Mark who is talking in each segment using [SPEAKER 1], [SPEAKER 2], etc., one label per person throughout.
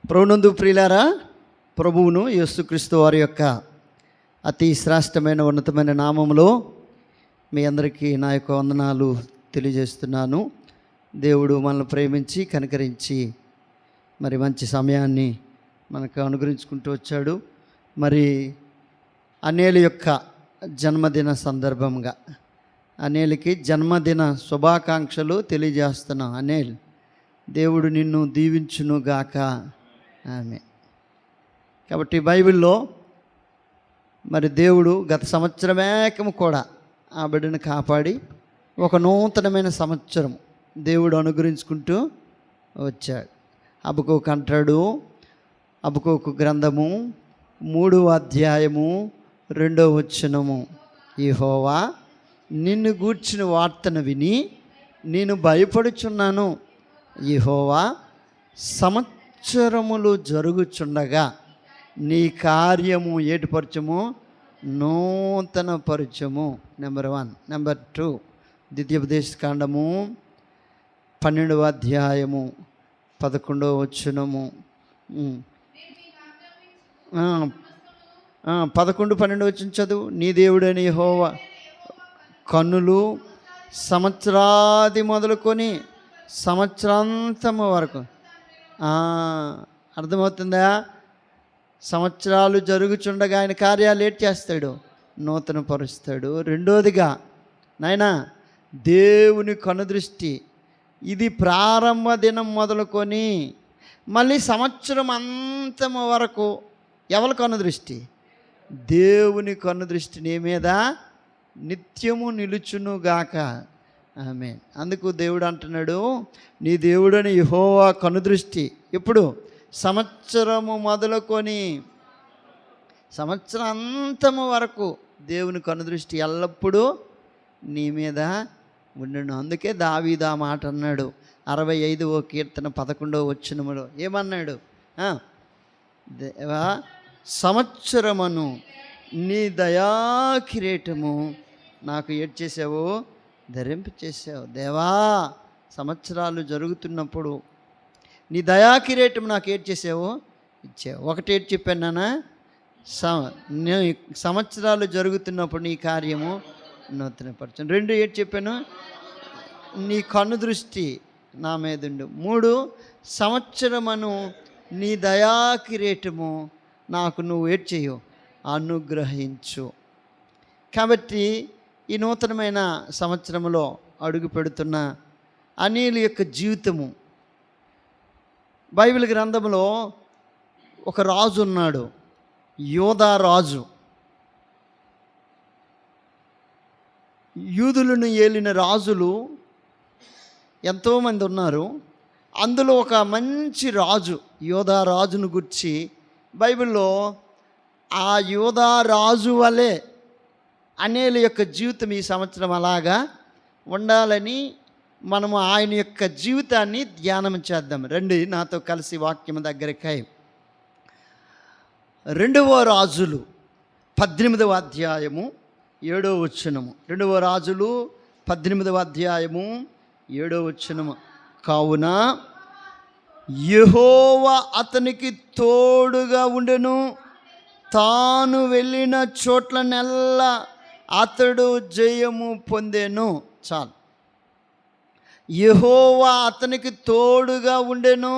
[SPEAKER 1] ప్రభునందు ప్రియులారా, ప్రభువును యేసుక్రీస్తు వారి యొక్క అతి శ్రేష్టమైన ఉన్నతమైన నామములో మీ అందరికీ నా యొక్క వందనాలు తెలియజేస్తున్నాను. దేవుడు మనల్ని ప్రేమించి కనికరించి మరి మంచి సమయాన్ని మనకు అనుగ్రహించుకుంటూ వచ్చాడు. మరి అనేలు యొక్క జన్మదిన సందర్భంగా అనేలికి జన్మదిన శుభాకాంక్షలు తెలియజేస్తున్నాం. అనేల్, దేవుడు నిన్ను దీవించునుగాక. ఆమె. కాబట్టి బైబిల్లో మరి దేవుడు గత సంవత్సరమేకము కూడా ఆ బిడ్డను కాపాడి ఒక నూతనమైన సంవత్సరం దేవుడు అనుగ్రహించుకుంటూ వచ్చాడు. హబక్కూకు అంటాడు, హబక్కూకు గ్రంథము 3వ అధ్యాయము 2వ వచనము, యెహోవా నిన్ను గూర్చిన వార్తను విని నేను భయపడుచున్నాను. యెహోవా సంవత్సరములు జరుగుచుండగా నీ కార్యము ఏటిపరచము, నూతన పరచము. నెంబర్ 1. నెంబర్ 2, ద్వితీయోపదేశకాండము 12వ అధ్యాయము 11వ వచనము, 11, 12 వచ్చిన చదువు. నీ దేవుడని యెహోవా కన్నులు సంవత్సరాది మొదలుకొని సంవత్సరాంతము వరకు. అర్థమవుతుందా? సంవత్సరాలు జరుగుచుండగా ఆయన కార్యాలు ఏటి చేస్తాడు, నూతన పరుస్తాడు. రెండోదిగా నాయనా, దేవుని కనుదృష్టి ఇది ప్రారంభ దినం మొదలుకొని మళ్ళీ సంవత్సరం అంతము వరకు ఎవరి కనుదృష్టి? దేవుని కనుదృష్టి నీ మీద నిత్యము నిలుచునుగాక. ఆమేన్. అందుకు దేవుడు అంటున్నాడు, నీ దేవుడని యెహోవా కనుదృష్టి ఎప్పుడు? సంవత్సరము మొదలుకొని సంవత్సరం అంతము వరకు దేవుని కనుదృష్టి ఎల్లప్పుడూ నీ మీద ఉండును. అందుకే దావీదు ఆ మాట అన్నాడు 65వ కీర్తన 11వ వచనములో. ఏమన్నాడు? దేవా సంవత్సరమును నీ దయాకిరీటము నాకు ఏడ్ చేసావు, ధరింపచేసావు. దేవా సంవత్సరాలు జరుగుతున్నప్పుడు నీ దయాకిరీటం నాకు ఏడ్ చేసావు, ఇచ్చావు. ఒకటి ఏడ్ చెప్పాను నాన్న, సంవత్సరాలు జరుగుతున్నప్పుడు నీ కార్యము నూతనపరచను. 2 ఏడ్ చెప్పాను, నీ కన్ను దృష్టి నా మీద ఉండు. 3 సంవత్సరమును నీ దయాకిరీటము నాకు నువ్వు ఏడ్ చేయు, అనుగ్రహించు. కాబట్టి ఈ నూతనమైన సంవత్సరంలో అడుగు పెడుతున్న అనేలు యొక్క జీవితము, బైబిల్ గ్రంథంలో ఒక రాజు ఉన్నాడు, యోధా రాజు. యూదులను ఏలిన రాజులు ఎంతోమంది ఉన్నారు. అందులో ఒక మంచి రాజు యోధా రాజును గురించి బైబిల్లో ఆ యోధా రాజు వలె అనేల యొక్క జీవితం ఈ సంవత్సరం అలాగా ఉండాలని మనము ఆయన యొక్క జీవితాన్ని ధ్యానం చేద్దాం. రండి నాతో కలిసి వాక్యం దగ్గరకై. 2వ రాజులు 18వ అధ్యాయము 7వ వచనము. 2వ రాజులు 18వ అధ్యాయము 7వ వచనము. కావున యెహోవా అతనికి తోడుగా ఉండెను, తాను వెళ్ళిన చోట్లనెల్లా అతడు జయము పొందెను. చాలు. యెహోవా అతనికి తోడుగా ఉండెను,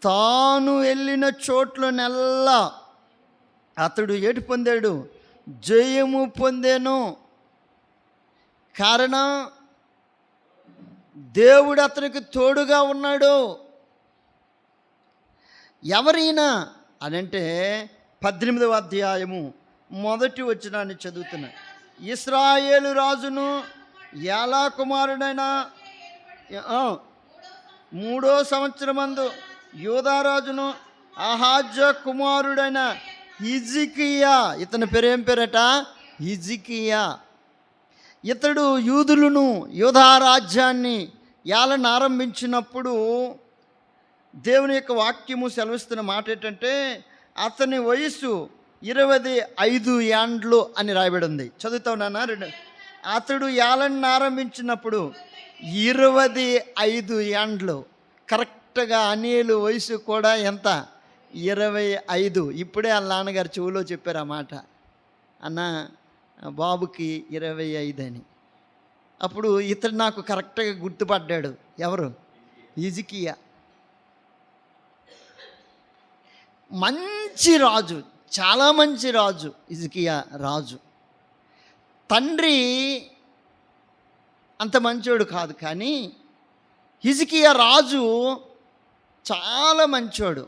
[SPEAKER 1] తాను వెళ్ళిన చోట్లనెల్లా అతడు ఏటి పొందాడు, జయము పొందెను. కారణం దేవుడు అతనికి తోడుగా ఉన్నాడు. ఎవరైనా అనంటే 18వ అధ్యాయము 1వ వచనాన్ని చదువుతున్నా. ఇశ్రాయేలు రాజును ఏలా కుమారుడైన 3వ సంవత్సరమందు యూదారాజును ఆహాజ కుమారుడైన హిజ్కియా, ఇతని పేరేం పేరట? హిజ్కియా. ఇతడు యూదులను యూదా రాజ్యాన్ని ఏలన ఆరంభించినప్పుడు దేవుని యొక్క వాక్యము సెలవిస్తున్న మాట ఏంటంటే, అతని వయసు 25 ఏండ్లు అని రాయబడి ఉంది. చదువుతావు నాన్న. అతడు ఏలన ఆరంభించినప్పుడు 25 ఏండ్లు. కరెక్ట్ కరెక్ట్గా అనిలు వయసు కూడా ఎంత 25. ఇప్పుడే వాళ్ళ నాన్నగారు చెవులో చెప్పారు ఆ మాట, అన్న బాబుకి 25 అని. అప్పుడు ఇతడు నాకు కరెక్ట్గా గుర్తుపడ్డాడు. ఎవరు? హిజ్కియా. మంచి రాజు, చాలా మంచి రాజు హిజ్కియా రాజు. తండ్రి అంత మంచోడు కాదు, కానీ హిజ్కియా రాజు చాలా మంచోడు.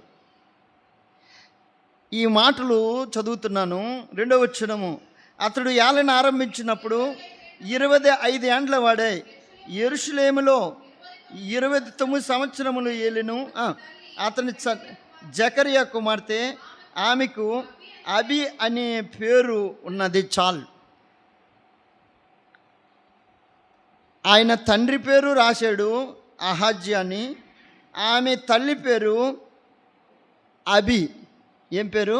[SPEAKER 1] ఈ మాటలు చదువుతున్నాను. 2వ వచనము. అతడు ఏలన ఆరంభించినప్పుడు 25 ఏండ్ల వాడే యెరూషలేములో 29 సంవత్సరములు ఏలెను. అతని జకరియా కుమార్తె, ఆమెకు అబి అనే పేరు ఉన్నది. చాలు. ఆయన తండ్రి పేరు రాశాడు అహాజ్యా అని. ఆమె తల్లి పేరు అబి. ఏం పేరు?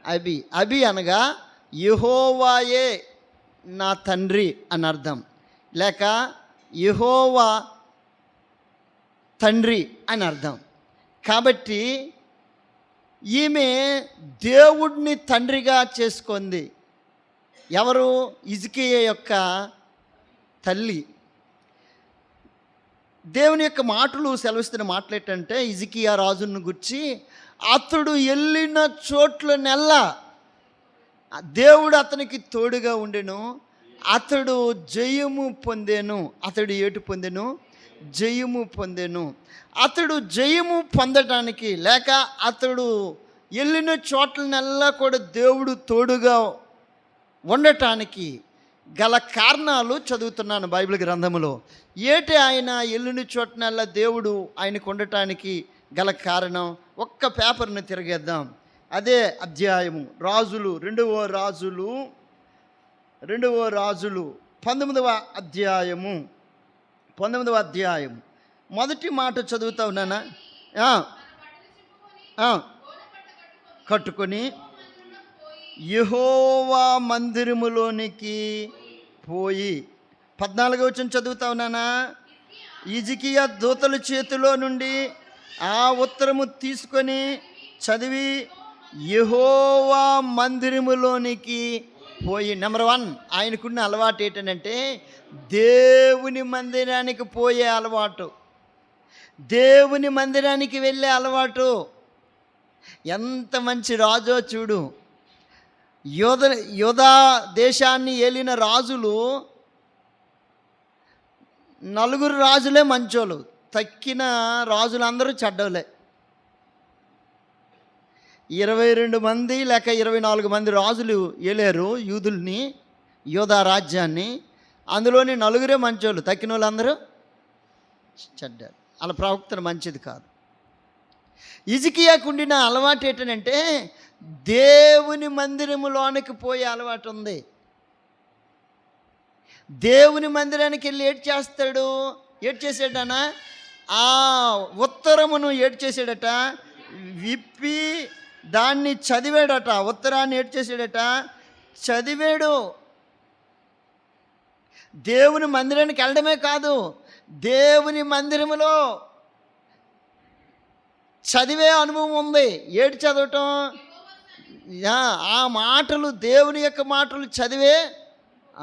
[SPEAKER 1] అబి. అబి అనగా యెహోవాయే నా తండ్రి అని అర్థం, లేక యెహోవా తండ్రి అని అర్థం. కాబట్టి ఈమె దేవుడిని తండ్రిగా చేసుకుంది. ఎవరు? హిజ్కియా యొక్క తల్లి. దేవుని యొక్క మాటలు సెలవిస్తున్న మాటలు ఏంటంటే, హిజ్కియా రాజును గురించి, అతడు వెళ్ళిన చోట్లనెల్లా దేవుడు అతనికి తోడుగా ఉండెను. అతడు జయము పొందెను. అతడు ఏటు పొందెను? జయము పొందెను. అతడు జయము పొందటానికి, లేక అతడు వెళ్ళిన చోట్లనెల్లా కూడా దేవుడు తోడుగా ఉండటానికి గల కారణాలు చదువుతున్నాను బైబిల్ గ్రంథములో. ఏటి ఆయన వెళ్ళిన చోటనల్లా దేవుడు ఆయనకు ఉండటానికి గల కారణం? ఒక్క పేపర్ని తిరగేద్దాం. అదే అధ్యాయము, రాజులు, 2వ రాజులు 19వ అధ్యాయము. 19వ అధ్యాయము మొదటి మాట చదువుతా ఉన్నానా? కట్టుకొని యెహోవా మందిరములోనికి పోయి. 14వ వచనం చదువుతా ఉన్నానా? హిజ్కియా దూతల చేతిలో నుండి ఆ ఉత్తరము తీసుకొని చదివి యెహోవా మందిరములోనికి పోయి. నెంబర్ 1, ఆయనకున్న అలవాటు ఏంటంటే దేవుని మందిరానికి పోయే అలవాటు, దేవుని మందిరానికి వెళ్ళే అలవాటు. ఎంత మంచి రాజో చూడు. యోధా దేశాన్ని ఏలిన రాజులు 4 రాజులే మంచోళ్ళు, తక్కిన రాజులందరూ చెడ్డోలే. 22 మంది లేక 24 మంది రాజులు ఏలేరు యూదుల్ని, యోధా రాజ్యాన్ని. అందులోని 4 మంచోళ్ళు, తక్కిన వాళ్ళందరూ చెడ్డారు. వాళ్ళ ప్రవక్తను మంచిది కాదు. హిజ్కియాకు ఉండిన అలవాటు ఏంటంటే దేవుని మందిరములోనికి పోయే అలవాటు ఉంది. దేవుని మందిరానికి వెళ్ళి ఏడు చేస్తాడు? ఏడు చేసాడనా? ఆ ఉత్తరమును ఏడు చేసాడట, విప్పి దాన్ని చదివాడట. ఉత్తరాన్ని ఏడు చేసాడట, చదివాడు. దేవుని మందిరానికి వెళ్ళడమే కాదు, దేవుని మందిరములో చదివే అనుభవం ఉంది. ఏడు చదవటం, ఆ మాటలు, దేవుని యొక్క మాటలు చదివే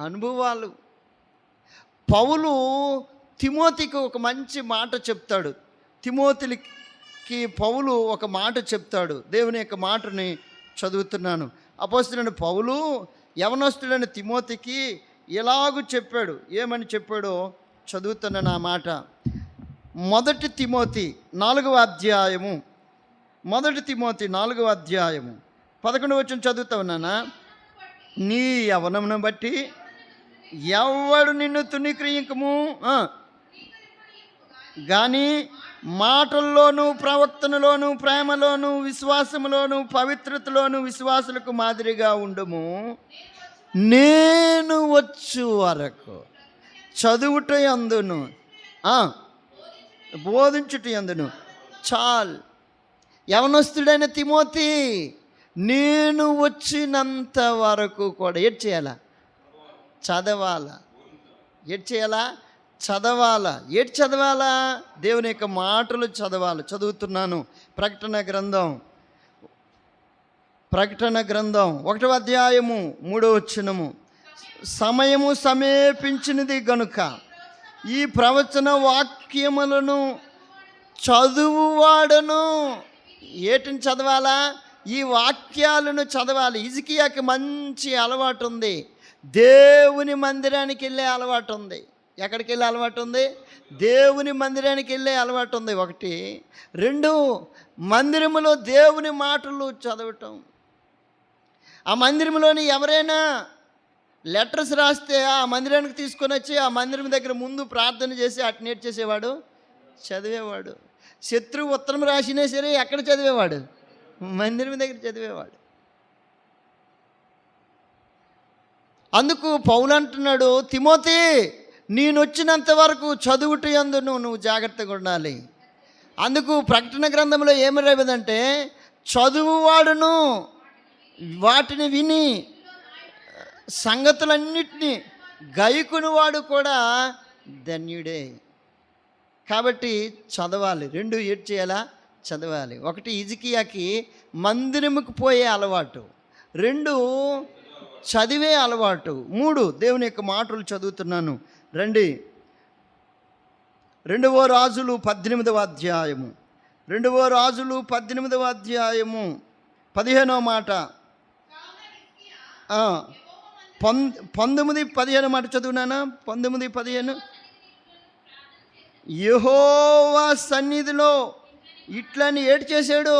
[SPEAKER 1] అనుభవాలు. పౌలు తిమోతికి ఒక మంచి మాట చెప్తాడు. తిమోతికి పౌలు ఒక మాట చెప్తాడు. దేవుని యొక్క మాటని చదువుతున్నాను. అపోస్తలుడైన పౌలు యవనస్తుడైన తిమోతికి ఎలాగూ చెప్పాడు. ఏమని చెప్పాడో చదువుతున్నాను ఆ మాట. 1 తిమోతి 4వ అధ్యాయము. 1 తిమోతి 4వ అధ్యాయము 11వ వచనం చదువుతా ఉన్నానా? నీ యవనమును బట్టి ఎవడు నిన్ను తుణీకరించకము కానీ మాటల్లోనూ, ప్రవక్తనలోను, ప్రేమలోను, విశ్వాసములోను, పవిత్రతలోను విశ్వాసులకు మాదిరిగా ఉండము. నేను వచ్చు వరకు చదువుట యందును బోధించుట యందును చాలు. యవనస్తుడైన తిమోతి, నేను వచ్చినంత వరకు కూడా ఏం చేయాలా? చదవాలా. ఏం చేయాలా? చదవాలా. ఏటి చదవాలా? దేవుని యొక్క మాటలు చదవాలి. చదువుతున్నాను. ప్రకటన గ్రంథం 1వ అధ్యాయము 3వ వచనము. సమయము సమీపించినది గనుక ఈ ప్రవచన వాక్యములను చదువువాడను. ఏటిని చదవాలా? ఈ వాక్యాలను చదవాలి. హిజ్కియాకి మంచి అలవాటు ఉంది. దేవుని మందిరానికి వెళ్ళే అలవాటు ఉంది. ఎక్కడికి వెళ్ళే అలవాటు ఉంది? దేవుని మందిరానికి వెళ్ళే అలవాటు ఉంది. 1. 2, మందిరములో దేవుని మాటలు చదవటం. ఆ మందిరంలోని ఎవరైనా లెటర్స్ రాస్తే ఆ మందిరానికి తీసుకొని వచ్చి ఆ మందిరం దగ్గర ముందు ప్రార్థన చేసి అటు నేర్చేసేవాడు, చదివేవాడు. శత్రువు ఉత్తరం రాసినా సరే ఎక్కడ చదివేవాడు? మందిరం దగ్గర చదివేవాడు. అందుకు పౌలు అంటున్నాడు, తిమోతి, నేను వచ్చినంత వరకు చదువుట యందు నువ్వు జాగ్రత్తగా ఉండాలి. అందుకు ప్రకటన గ్రంథంలో ఏమి రాయబడిందంటే, చదువువాడును వాటిని విని సంగతులన్నిటినీ గైకునివాడు కూడా ధన్యుడే. కాబట్టి చదవాలి. 2 ఏడు చేయాలా? చదవాలి. 1 హిజ్కియాకి మందిరముకు పోయే అలవాటు, 2 చదివే అలవాటు, 3 దేవుని యొక్క మాటలు చదువుతున్నాను. రండి. 2వ రాజులు 18వ అధ్యాయము. 2వ రాజులు 18వ అధ్యాయము 15వ మాట. 19:15 మాట చదువునానా? 19:15. యెహోవా సన్నిధిలో ఇట్లని ఏడు చేశాడు,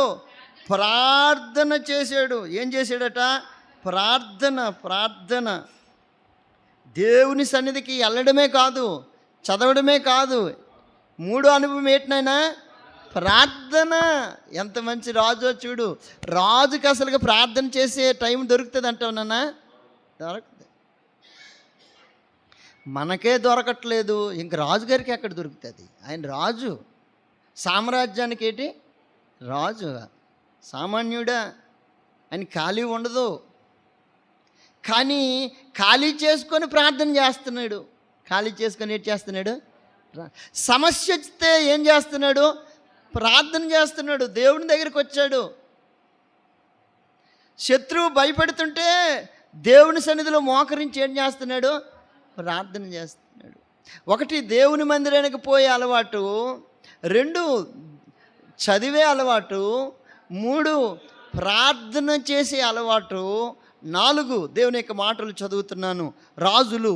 [SPEAKER 1] ప్రార్థన చేశాడు. ఏం చేశాడట? ప్రార్థన. దేవుని సన్నిధికి వెళ్ళడమే కాదు, చదవడమే కాదు, 3 అనుభవం ఏంటనైనా ప్రార్థన. ఎంత మంచి రాజు చూడు. రాజుకి అసలుగా ప్రార్థన చేసే టైం దొరుకుతుంది అంటావు నాన్న? దొరకదు. మనకే దొరకట్లేదు, ఇంక రాజుగారికి ఎక్కడ దొరుకుతుంది? ఆయన రాజు, సామ్రాజ్యానికి ఏంటి రాజు, సామాన్యుడా. ఆయన ఖాళీ ఉండదు. కానీ ఖాళీ చేసుకొని ప్రార్థన చేస్తున్నాడు. ఖాళీ చేసుకొని ఏం చేస్తున్నాడు? సమస్య వస్తే ఏం చేస్తున్నాడు? ప్రార్థన చేస్తున్నాడు. దేవుని దగ్గరికి వచ్చాడు. శత్రువు భయపెడుతుంటే దేవుని సన్నిధిలో మోకరించి ఏం చేస్తున్నాడు? ప్రార్థన చేస్తున్నాడు. 1 దేవుని మందిరానికి పోయే అలవాటు, 2 చదివే అలవాటు, 3 ప్రార్థన చేసే అలవాటు, 4 దేవుని యొక్క మాటలు చదువుతున్నాను. రాజులు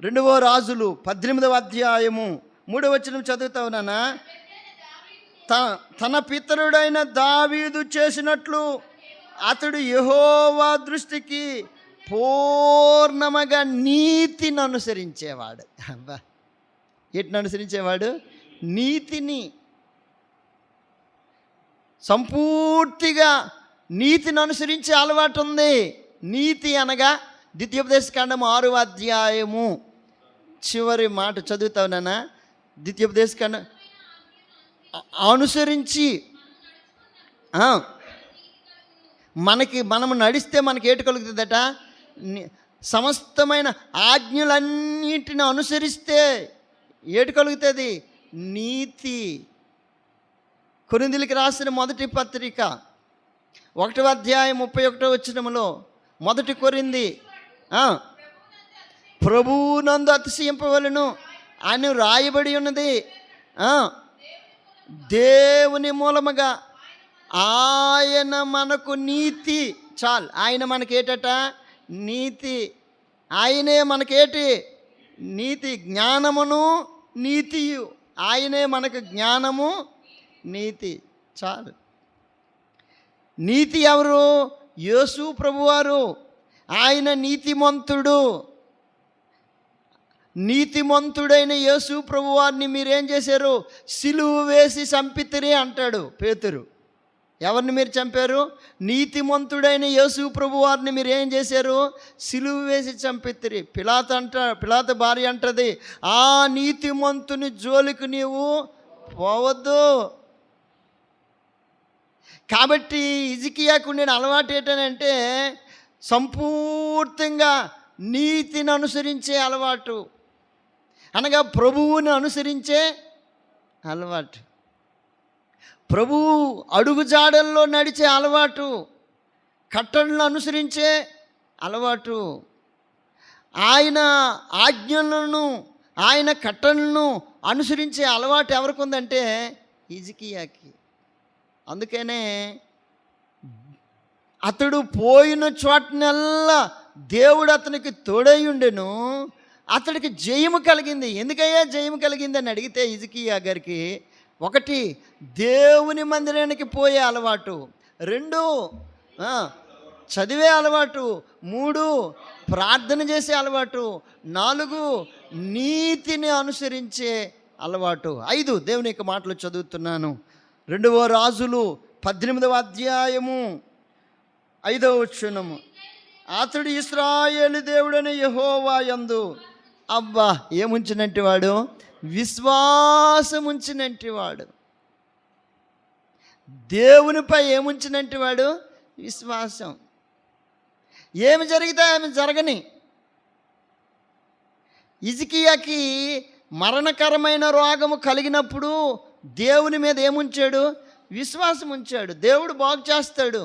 [SPEAKER 1] 2వ రాజులు 18వ అధ్యాయము 3వ వచనం చదువుతావు నాన్న. తన పితరుడైన దావీదు చేసినట్లు అతడు యెహోవా దృష్టికి పూర్ణముగా నీతిని అనుసరించేవాడు. అబ్బా, ఎట్ని అనుసరించేవాడు? నీతిని. సంపూర్తిగా నీతిని అనుసరించే అలవాటు ఉంది. నీతి అనగా ద్వితీయోపదేశకాండం 6వ అధ్యాయము చివరి మాట చదువుతావు నాన్న. ద్వితీయోపదేశకాండం అనుసరించి మనము నడిస్తే మనకి ఏటు కలుగుతుందట? సమస్తమైన ఆజ్ఞలన్నింటిని అనుసరిస్తే ఏటు కలుగుతుంది? నీతి. కొరింథీయులకు రాసిన మొదటి పత్రిక 1వ అధ్యాయం 31వ వచనములో, 1 కొరింథీ, ప్రభువునందు అతిశయింపవలెను అని రాయబడి ఉన్నది. దేవుని మూలముగా ఆయన మనకు నీతి. చాలు. ఆయన మనకేటట? నీతి. ఆయనే మనకేటి? నీతి. జ్ఞానమును నీతియు. ఆయనే మనకు జ్ఞానము నీతి. చాలు. నీతి ఎవరు? యేసు ప్రభువారు. ఆయన నీతిమంతుడు. నీతిమంతుడైన యేసు ప్రభువారిని మీరేం చేశారు? సిలువ వేసి చంపితిరి అంటాడు పేతురు. ఎవరిని మీరు చంపారు? నీతిమంతుడైన యేసు ప్రభువారిని మీరు ఏం చేశారు? సిలువ వేసి చంపితిరి. పిలాతు భార్య అంటది, ఆ నీతిమంతుని జోలికి నీవు పోవద్దు. కాబట్టి హిజ్కియాకు నేను అలవాటు ఏంటంటే సంపూర్తిగా నీతిని అనుసరించే అలవాటు. అనగా ప్రభువుని అనుసరించే అలవాటు, ప్రభువు అడుగుజాడల్లో నడిచే అలవాటు, కట్టడలను అనుసరించే అలవాటు, ఆయన ఆజ్ఞలను ఆయన కట్టడలను అనుసరించే అలవాటు ఎవరికి ఉందంటే హిజ్కియాకి. అందుకనే అతడు పోయిన చోటనల్లా దేవుడు అతనికి తోడై ఉండెను, అతడికి జయము కలిగింది. ఎందుకయ్యా జయము కలిగింది అని అడిగితే హిజ్కియా గారికి, ఒకటి దేవుని మందిరానికి పోయే అలవాటు, 2 చదివే అలవాటు, 3 ప్రార్థన చేసే అలవాటు, 4 నీతిని అనుసరించే అలవాటు, 5 దేవుని యొక్క మాటలు చదువుతున్నాను. 2వ రాజులు 18వ అధ్యాయము 5వ వచనము. అతడు ఇశ్రాయేలు దేవుడైన యెహోవా యందు అబ్బా ఏముంచినట్టు వాడు, విశ్వాసం ఉంచినట్టు వాడు. దేవునిపై ఏముంచినట్టు వాడు, విశ్వాసం. ఏమి జరిగితే ఆమె జరగని. హిజ్కియాకి మరణకరమైన రోగము కలిగినప్పుడు దేవుని మీద ఏముంచాడు, విశ్వాసం ఉంచాడు. దేవుడు బాగు చేస్తాడు.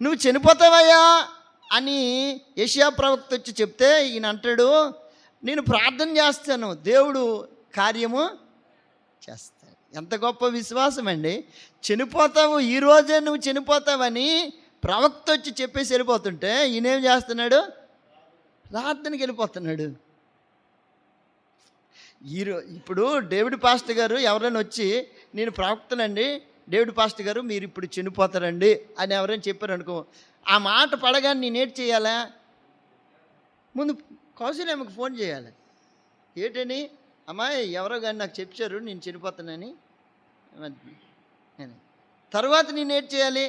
[SPEAKER 1] నువ్వు చనిపోతావయ్యా అని యెషయా ప్రవక్త వచ్చి చెప్తే ఈయన అంటాడు, నేను ప్రార్థన చేస్తాను, దేవుడు కార్యము చేస్తాడు. ఎంత గొప్ప విశ్వాసం అండి. చనిపోతావు, ఈరోజే నువ్వు చనిపోతావని ప్రవక్త వచ్చి చెప్పేసి వెళ్ళిపోతుంటే ఈయనేం చేస్తున్నాడు, ప్రార్థనకి వెళ్ళిపోతున్నాడు. ఇప్పుడు డేవిడ్ పాస్టర్ గారు ఎవరైనా వచ్చి నేను ప్రవక్తనండి, డేవిడ్ పాస్టర్ గారు మీరు ఇప్పుడు చనిపోతారండి అని ఎవరైనా చెప్పారు అనుకో, ఆ మాట పడగానే నేనేటి చేయాలా, ముందు కౌశల్యమ్మకి ఫోన్ చేయాలి. ఏంటని, అమ్మాయి ఎవరో కానీ నాకు చెప్పారు నేను చనిపోతానని. తర్వాత నేనేటి చేయాలి,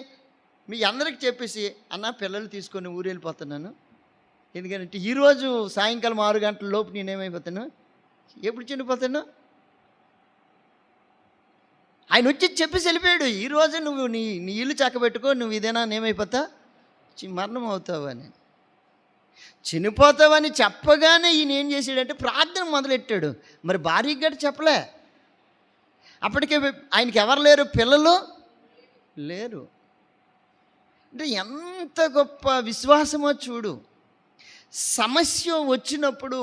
[SPEAKER 1] మీ అందరికి చెప్పేసి అన్న పిల్లలు తీసుకొని ఊరు వెళ్ళిపోతున్నాను, ఎందుకంటే ఈరోజు సాయంకాలం 6 గంటల లోపు నేనేమైపోతాను, ఎప్పుడు చనిపోతాను. ఆయన వచ్చి చెప్పేసి వెళ్ళిపోయాడు, ఈరోజు నువ్వు నీ ఇల్లు చక్కబెట్టుకో, నువ్వు ఇదేనా నేమైపోతా, మరణం అవుతావు అని. చనిపోతావని చెప్పగానే ఈయన ఏం చేశాడంటే ప్రార్థన మొదలెట్టాడు. మరి భార్యకి గట్టి చెప్పలే, అప్పటికే ఆయనకి ఎవరు లేరు, పిల్లలు లేరు. అంటే ఎంత గొప్ప విశ్వాసమో చూడు. సమస్య వచ్చినప్పుడు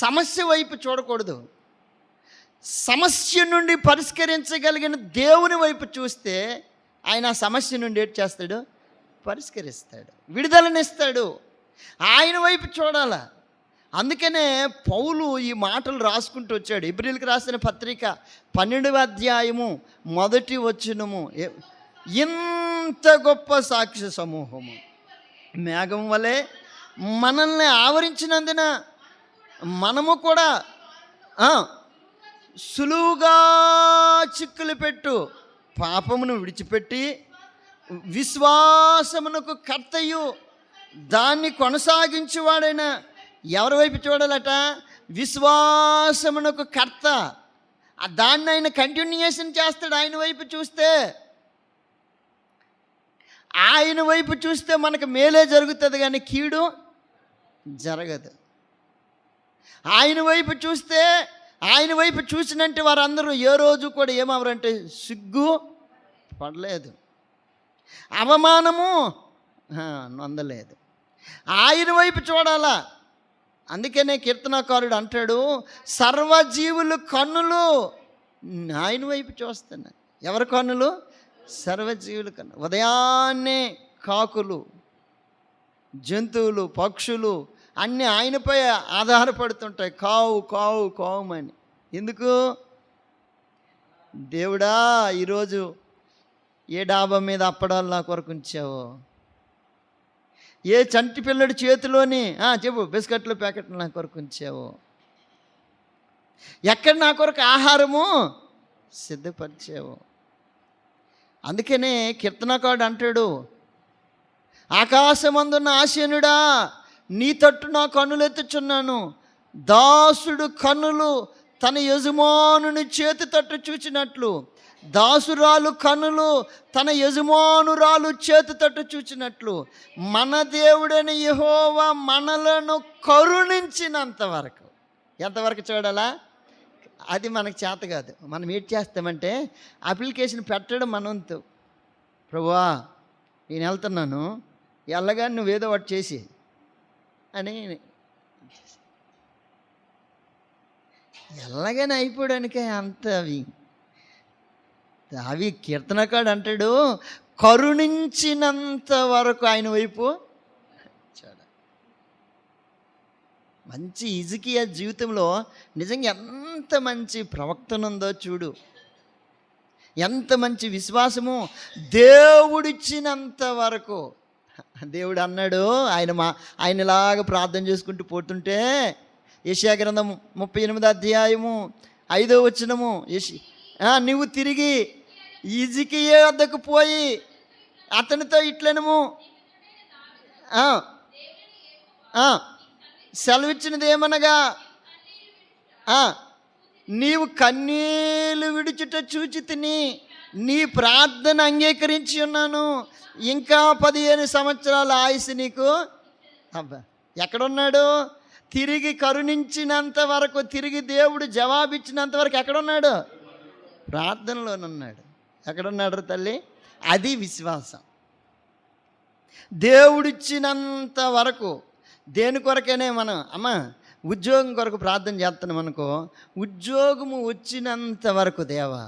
[SPEAKER 1] సమస్య వైపు చూడకూడదు, సమస్య నుండి పరిష్కరించగలిగిన దేవుని వైపు చూస్తే ఆయన ఆ సమస్య నుండి ఏం చేస్తాడు, పరిష్కరిస్తాడు, విడుదలనిస్తాడు. ఆయన వైపు చూడాల. అందుకనే పౌలు ఈ మాటలు రాసుకుంటూ వచ్చాడు. హెబ్రీయులకు రాసిన పత్రిక 12వ అధ్యాయము 1వ వచనము. ఇంత గొప్ప సాక్షి సమూహము మేఘం వలె మనల్ని ఆవరించినందున మనము కూడా సులువుగా చిక్కులు పెట్టు పాపమును విడిచిపెట్టి విశ్వాసమునకు కర్తయు దాన్ని కొనసాగించువాడైన ఎవరి వైపు చూడాలట, విశ్వాసమునకు కర్త. దాన్ని ఆయన కంటిన్యూషన్ చేస్తాడు. ఆయన వైపు చూస్తే, ఆయన వైపు చూస్తే మనకు మేలే జరుగుతుంది కానీ కీడు జరగదు. ఆయన వైపు చూస్తే, ఆయన వైపు చూసినంటే వారందరూ ఏ రోజు కూడా ఏమవరంటే సిగ్గు పడలేదు, అవమానము నొందలేదు. ఆయన వైపు చూడాలా. అందుకనే కీర్తనాకారుడు అంటాడు, సర్వజీవులు కన్నులు ఆయన వైపు చూస్తున్నాయి. ఎవరి కన్నులు? సర్వజీవులు కన్ను. ఉదయాన్నే కాకులు, జంతువులు, పక్షులు అన్నీ ఆయనపై ఆధారపడుతుంటాయి, కావు కావు కావుమని. ఎందుకు? దేవుడా ఈరోజు ఏ డాబా మీద అప్పడాలు నా కొరకు ఉంచావో, ఏ చంటి పిల్లడి చేతిలోని చెప్పు బిస్కెట్లు ప్యాకెట్లు నా కొరకు ఉంచావో, ఎక్కడ నా కొరకు ఆహారము సిద్ధపరిచావు. అందుకనే కీర్తనకారుడు అంటాడు, ఆకాశమందున్న ఆశీనుడా నీ తట్టు నా కన్నులు ఎత్తుచున్నాను. దాసుడు కన్నులు తన యజమానుని చేతి తట్టు చూచినట్లు, దాసురాలు కన్నులు తన యజమానురాలు చేతి తట్టు చూచినట్లు మన దేవుడైన యెహోవా మనలను కరుణించినంత వరకు ఎంతవరకు చూడాలా? అది మనకు చేత కాదు. మనం ఏం చేస్తామంటే అప్లికేషన్ పెట్టడం మన వంతు. ప్రభువా నేను వెళ్తున్నాను, వెళ్ళగానే నువ్వేదో ఒకటి చేసి అని. ఎల్లగానే అయిపోవడానికే అంత అవి కీర్తనకాడు అంటాడు, కరుణించినంత వరకు ఆయన వైపు చూడ. మంచి హిజ్కియా జీవితంలో నిజంగా ఎంత మంచి ప్రవక్తన ఉందో చూడు, ఎంత మంచి విశ్వాసము. దేవుడిచ్చినంత వరకు. దేవుడు అన్నాడు, ఆయనలాగా ప్రార్థన చేసుకుంటూ పోతుంటే యెషయా గ్రంథం 38వ అధ్యాయము 5వ వచనము, నువ్వు తిరిగి హిజ్కియా వద్దకు పోయి అతనితో ఇట్లనము, సెలవిచ్చినది ఏమనగా, నీవు కన్నీళ్లు విడుచుట చూచి తిని నీ ప్రార్థన అంగీకరించి ఉన్నాను, ఇంకా 15 సంవత్సరాల ఆయుసు నీకు. అబ్బా, ఎక్కడున్నాడు? తిరిగి కరుణించినంత వరకు, తిరిగి దేవుడు జవాబిచ్చినంత వరకు ఎక్కడున్నాడు? ప్రార్థనలోనున్నాడు. ఎక్కడున్నాడు తల్లి? అది విశ్వాసం. దేవుడిచ్చినంత వరకు. దేని కొరకైనా మనం ఉద్యోగం కొరకు ప్రార్థన చేస్తున్నాం అనుకో, ఉద్యోగము వచ్చినంత వరకు, దేవా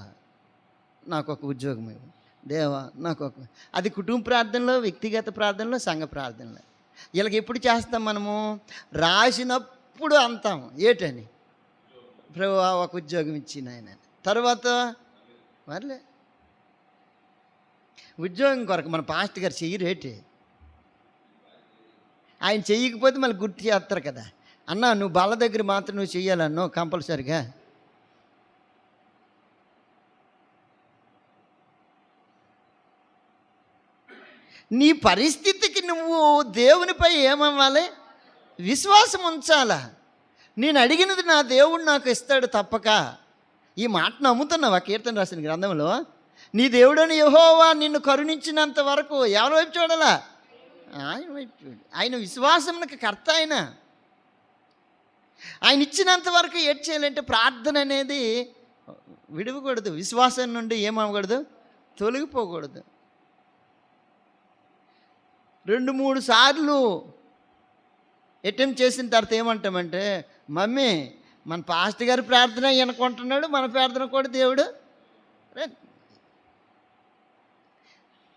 [SPEAKER 1] నాకు ఒక ఉద్యోగం ఇవ్వు, దేవా నాకు ఒక. అది కుటుంబ ప్రార్థనలో, వ్యక్తిగత ప్రార్థనలో, సంఘ ప్రార్థనలో. వీళ్ళకి ఎప్పుడు చేస్తాం మనము? రాసినప్పుడు అంటాం ఏటని, ప్రభువా ఒక ఉద్యోగం ఇచ్చిన ఆయన. తర్వాత మరలే ఉద్యోగం కొరకు మన పాస్టర్ గారు చెయ్యరేటి, ఆయన చెయ్యకపోతే మళ్ళీ గుర్తు చేస్తారు కదా, అన్నా నువ్వు బల్ల దగ్గర మాత్రం నువ్వు చెయ్యాలన్నో కంపల్సరిగా. నీ పరిస్థితికి నువ్వు దేవునిపై ఏమవ్వాలి? విశ్వాసం ఉంచాలా. నేను అడిగినది నా దేవుడు నాకు ఇస్తాడు తప్పక. ఈ మాట నమ్ముతున్నావా? కీర్తన రాసిన గ్రంథంలో, నీ దేవుడని యెహోవా నిన్ను కరుణించినంత వరకు ఎవరి వైపు చూడాలా? ఆయన వైపు చూడు. ఆయన విశ్వాసంకి కర్త. ఆయన ఇచ్చినంత వరకు ఏడ్ చేయాలంటే ప్రార్థన అనేది విడవకూడదు. విశ్వాసం నుండి ఏమవ్వకూడదు? తొలగిపోకూడదు. 2-3 సార్లు అటెంప్ట్ చేసిన తర్వాత ఏమంటామంటే, మమ్మీ మన పాస్టర్ గారి ప్రార్థన వినుకుంటున్నాడు, మన ప్రార్థన కూడా దేవుడు.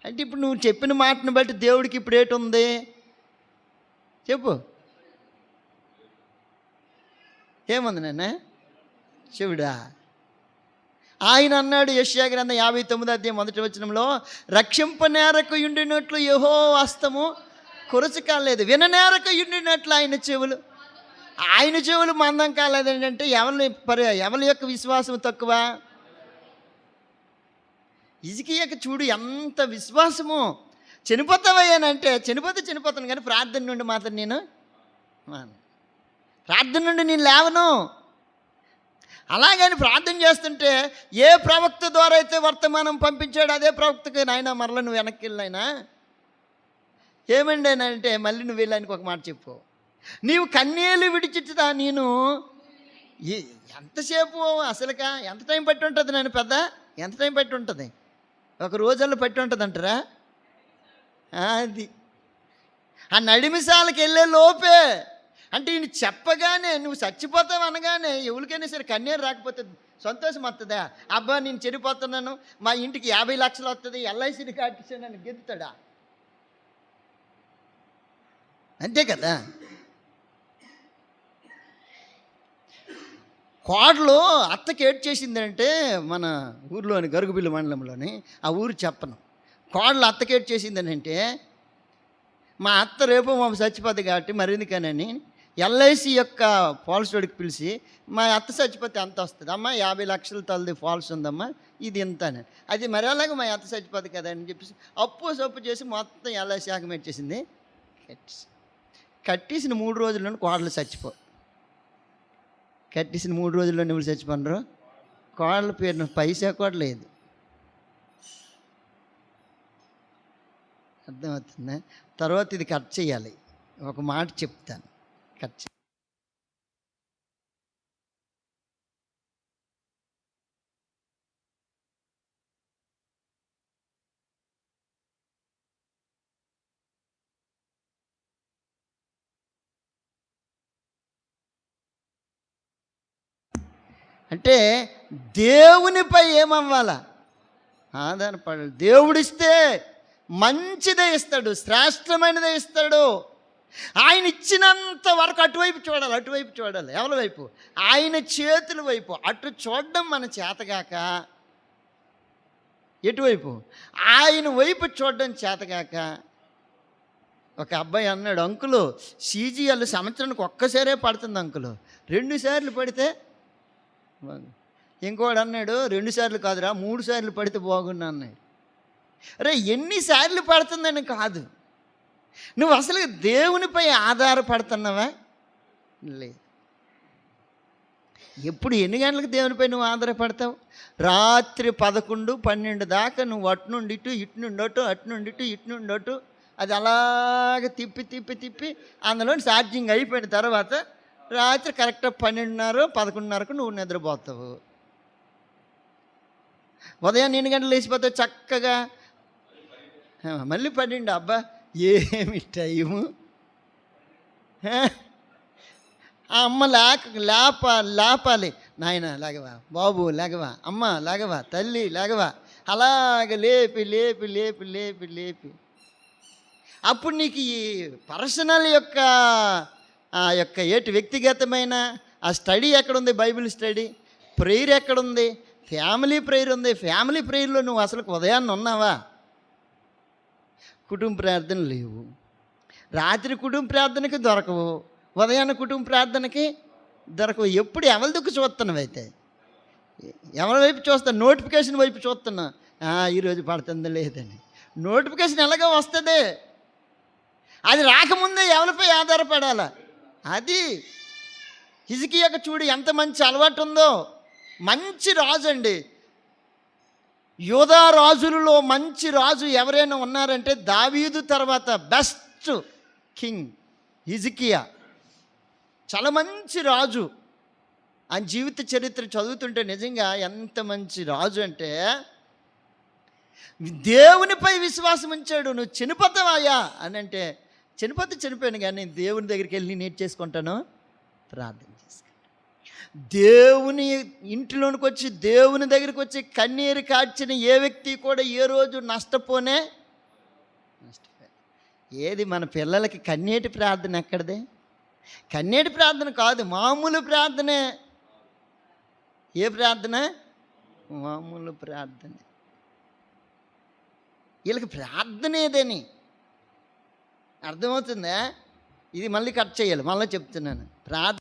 [SPEAKER 1] అంటే ఇప్పుడు నువ్వు చెప్పిన మాటను బట్టి దేవుడికి ఇప్పుడు ఏటుంది చెప్పు? ఏముంది నాన్న? చెవుడా. ఆయన అన్నాడు యెషయా గ్రంథం 59వ అధ్యాయం 1వ వచనంలో, రక్షింపనేరకు ఉండినట్లు యెహోవా హస్తము కొరచ కాలేదు, విననేరకు ఉండినట్లు ఆయన చెవులు మందం కాలేదు. ఏంటంటే ఎవరి యొక్క విశ్వాసం తక్కువ? హిజ్కియాకి చూడు ఎంత విశ్వాసము. చనిపోతావయ్యానంటే చనిపోతాను, కానీ ప్రార్థన నుండి మాత్రం నేను లేవను. అలాగని ప్రార్థన చేస్తుంటే ఏ ప్రవక్త ద్వారా అయితే వర్తమానం పంపించాడు అదే ప్రవక్తకి, నాయన మరలా నువ్వు వెనక్కి వెళ్ళినాయనా ఏమండి అంటే, మళ్ళీ నువ్వు వెళ్ళానికి ఒక మాట చెప్పు, నీవు కన్నీళ్ళు విడిచిట్టుదా నేను ఎంతసేపు అసలుగా ఎంత టైం పట్టి ఉంటుంది? నేను ఎంత టైం పట్టి ఉంటుంది? ఒక రోజుల్లో పట్టి ఉంటుంది అంటారా? అది ఆ నడిమిసాలకు వెళ్ళే లోపే. అంటే ఈయన చెప్పగానే నువ్వు చచ్చిపోతావు అనగానే ఎవరికైనా సరే కన్నీరు రాకపోతే సంతోషం వస్తుందా? అబ్బా నేను చెడిపోతున్నాను, మా ఇంటికి 50 లక్షలు వస్తుంది, ఎల్ఐసిని కట్టించానని గెంతుతాడా? అంతే కదా. కోడలు అత్తకి ఏడ్ చేసిందంటే, మన ఊర్లోని గరుగుబిల్లు మండలంలోని ఆ ఊరు చెప్పను, కోడలు అత్తకి ఏడ్ చేసిందని అంటే, మా అత్త రేపు మా చచ్చిపోద్ది కాబట్టి మరెందుకనని ఎల్ఐసి యొక్క పాలసీకి పిలిచి, మా అత్త చచ్చిపోతే ఎంత వస్తుంది అమ్మా? 50 లక్షల తలది పాలసీ ఉందమ్మా, ఇది ఇంత అని. అది మరి అలాగే మా అత్త చచ్చిపోద్ది కదా అని చెప్పేసి అప్పు చేసి మొత్తం ఎల్ఐసి ఆకమేట్ చేసింది. కట్టేసిన 3 రోజుల్లోనే కోడలు కట్టేసిన 3 రోజుల్లోనే ఎవరు చచ్చిపోయినారు? కోడల పేరున పైసా కూడా లేదు. అర్థమవుతుందా? తర్వాత ఇది కట్ చేయాలి. ఒక మాట చెప్తాను, కట్ అంటే దేవునిపై ఏమవ్వాలా? ఆధారపడాలి. దేవుడిస్తే మంచిదే ఇస్తాడు, శ్రేష్టమైనదే ఇస్తాడు. ఆయన ఇచ్చినంత వరకు అటువైపు చూడాలి, అటువైపు చూడాలి. ఎవరి వైపు? ఆయన చేతుల వైపు. అటు చూడడం మన చేతగాక ఎటువైపు? ఆయన వైపు చూడడం చేతగాక ఒక అబ్బాయి అన్నాడు, అంకులు సీజీఎల్ సంవత్సరానికి ఒక్కసారే పడుతుంది అంకులు, 2 సార్లు పడితే. ఇంకోడు అన్నాడు 2 సార్లు కాదురా 3 సార్లు పడితే బాగున్నా అన్నాడు. అరే ఎన్నిసార్లు పడుతుందని కాదు, నువ్వు అసలు దేవునిపై ఆధారపడుతున్నావా? లేదు. ఎప్పుడు ఎన్ని గంటలకు దేవునిపై నువ్వు ఆధారపడతావు? రాత్రి 11, 12 దాకా నువ్వు అటు నుండి ఇటు, ఇటు నుండి అటు, అటు నుండి ఇటు, ఇటు నుండి అటు, అది అలాగ తిప్పి తిప్పి తిప్పి అందులో ఛార్జింగ్ అయిపోయిన తర్వాత రాత్రి కరెక్ట్గా 12:30, 11:30కు నువ్వు నిద్రపోతావు. ఉదయం 8 గంటలు లేచిపోతావు చక్కగా, మళ్ళీ 12. అబ్బా ఏమి టైము! ఆ అమ్మ లేపాలి, నాయన లేగవా, బాబు లేగవా, అమ్మ లేగవా, తల్లి లేగవా, అలాగ లేపి లేపి లేపి లేపి లేపి అప్పుడు నీకు ఈ పర్సనల్ యొక్క ఆ యొక్క వ్యక్తిగతమైన ఆ స్టడీ ఎక్కడుంది? Bible study. ప్రేయర్ ఎక్కడుంది? ఫ్యామిలీ ప్రేయర్ ఉంది. ఫ్యామిలీ ప్రేయర్లో నువ్వు అసలు ఉదయాన్నే ఉన్నావా? కుటుంబ ప్రార్థన లేవు. రాత్రి కుటుంబ ప్రార్థనకి దొరకవు, ఉదయాన్న కుటుంబ ప్రార్థనకి దొరకవు. ఎప్పుడు ఎవరి దుక్కు చూస్తున్నావు? అయితే ఎవరి వైపు చూస్తా? నోటిఫికేషన్ వైపు చూస్తున్నా, ఈరోజు పడుతుందా లేదని. నోటిఫికేషన్ ఎలాగో వస్తుంది, అది రాకముందే ఎవరిపై ఆధారపడాలా? అది హిజ్కియాకు చూడు ఎంత మంచి అలవాటు ఉందో. మంచి రాజు అండి. యూదా రాజులలో మంచి రాజు ఎవరైనా ఉన్నారంటే దావీదు తర్వాత బెస్ట్ కింగ్ హిజ్కియా. చాలా మంచి రాజు. ఆయన జీవిత చరిత్ర చదువుతుంటే నిజంగా ఎంత మంచి రాజు అంటే, దేవునిపై విశ్వాసం ఉంచాడు. నువ్వు చనిపోతావాయా అని అంటే, చనిపోయాను కానీ దేవుని దగ్గరికి వెళ్ళి నేర్చేసుకుంటాను, ప్రార్థన చేసుకుంటాను. దేవుని ఇంటిలోనికి వచ్చి దేవుని దగ్గరికి వచ్చి కన్నీరు కార్చిన ఏ వ్యక్తి కూడా ఏ రోజు నష్టపోయే. ఏది మన పిల్లలకి కన్నీటి ప్రార్థన ఎక్కడిదే? కన్నీటి ప్రార్థన కాదు, మామూలు ప్రార్థనే. ఏ ప్రార్థన? మామూలు ప్రార్థన. వీళ్ళకి ప్రార్థన ఏదని అర్థమవుతుందా? ఇది మళ్ళీ కట్ చేయాలి, మళ్ళీ చెప్తున్నాను. ప్రార్థన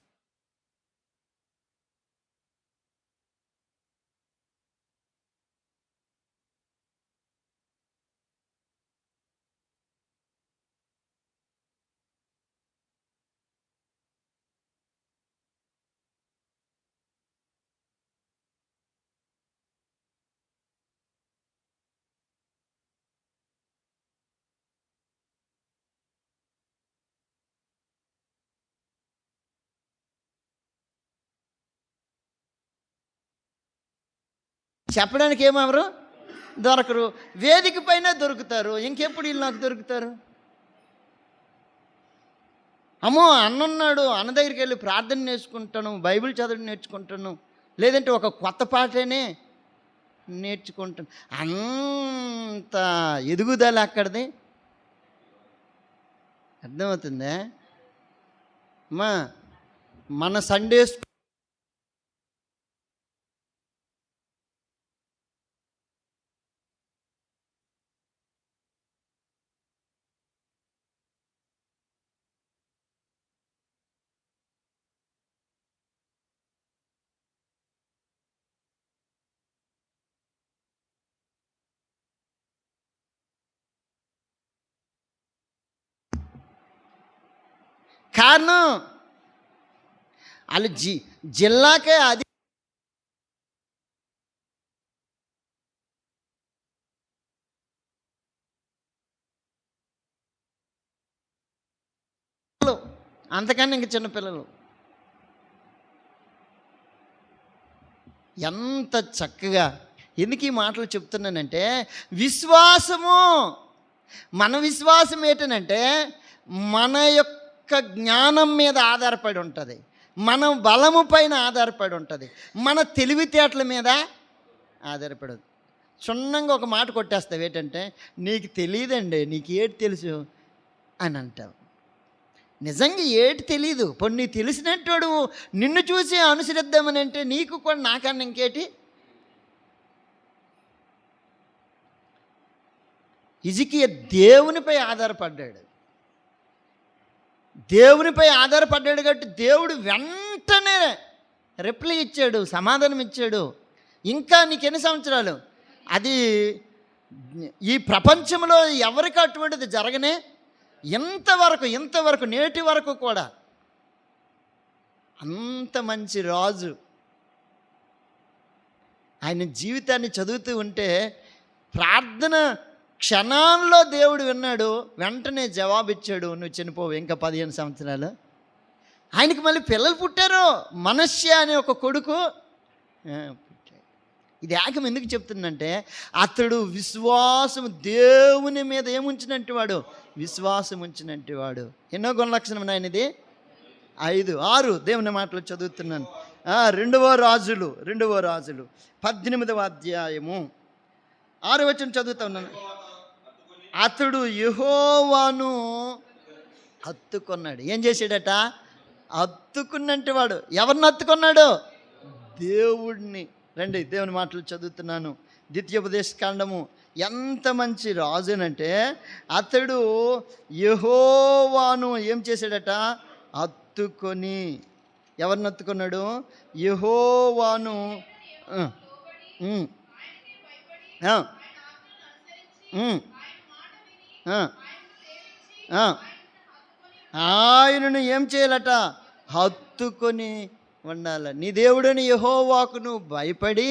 [SPEAKER 1] చెప్పడానికి ఏమెవరు దొరకరు, వేదిక పైన దొరుకుతారు. ఇంకెప్పుడు వీళ్ళు నాకు దొరుకుతారు? అమ్మో అన్నున్నాడు, అన్న దగ్గరికి వెళ్ళి ప్రార్థన నేర్చుకుంటాను, బైబిల్ చదవడం నేర్చుకుంటాను, లేదంటే ఒక కొత్త పాటనే నేర్చుకుంటాను. అంత ఎదుగుదల అక్కడిది. అర్థమవుతుందా అమ్మా? మన సండే కారణం వాళ్ళు జిల్లాకే అది అంతకన్నా ఇంక చిన్నపిల్లలు. ఎంత చక్కగా ఎందుకు ఈ మాటలు చెప్తున్నానంటే, విశ్వాసము, మన విశ్వాసం ఏంటనంటే మన యొక్క జ్ఞానం మీద ఆధారపడి ఉంటుంది, మన బలము పైన ఆధారపడి ఉంటుంది, మన తెలివితేటల మీద ఆధారపడదు. క్షుణ్ణంగా ఒక మాట కొట్టేస్తావు, ఏంటంటే నీకు తెలియదండి, నీకు ఏటి తెలుసు అని అంటావు. నిజంగా ఏటి తెలీదు. ఇప్పుడు నీకు తెలిసినట్టు నిన్ను చూసి అనుసరిద్దామని అంటే నీకు కూడా నాకన్నా ఇంకేటి. హిజ్కియా దేవునిపై ఆధారపడ్డాడు. దేవునిపై ఆధారపడ్డాడు కాబట్టి దేవుడు వెంటనే రిప్లై ఇచ్చాడు, సమాధానం ఇచ్చాడు. ఇంకా నీకెన్ని సంవత్సరాలు? అది ఈ ప్రపంచంలో ఎవరికి అటువంటిది జరగనే ఇంతవరకు నేటి వరకు కూడా. అంత మంచి రాజు. ఆయన జీవితాన్ని చదువుతూ ఉంటే ప్రార్థన క్షణాల్లో దేవుడు విన్నాడు, వెంటనే జవాబిచ్చాడు, నువ్వు చనిపోవు ఇంకా 15 సంవత్సరాలు. ఆయనకి మళ్ళీ పిల్లలు పుట్టారు. మనశ్శే అనే ఒక కొడుకు పుట్టాడు. ఇది ఏకం ఎందుకు చెప్తుందంటే అతడు విశ్వాసం, దేవుని మీద ఏముంచినట్టు వాడు, విశ్వాసం ఉంచినట్టు వాడు. ఎన్నో గుణలక్షణం ఆయనది? 5, 6 దేవుని మాటలు చదువుతున్నాను. 2వ రాజులు 18వ అధ్యాయము 6వ వచనం చదువుతా ఉన్నాను. అతడు యెహోవాను హత్తుకున్నాడు. ఏం చేశాడట? హత్తుకున్నట్టు వాడు. ఎవరిని హత్తుకున్నాడు? దేవుడిని. రండి దేవుని మాటలు చదువుతున్నాను. ద్వితీయోపదేశకాండము. ఎంత మంచి రాజునంటే అతడు యెహోవాను ఏం చేశాడట? హత్తుకొని. ఎవరిని హత్తుకున్నాడు? యెహోవాను. ఆయనను ఏం చేయాలట? హత్తుకొని ఉండాలి. నీ దేవుడని యెహోవాకు నువ్వు భయపడి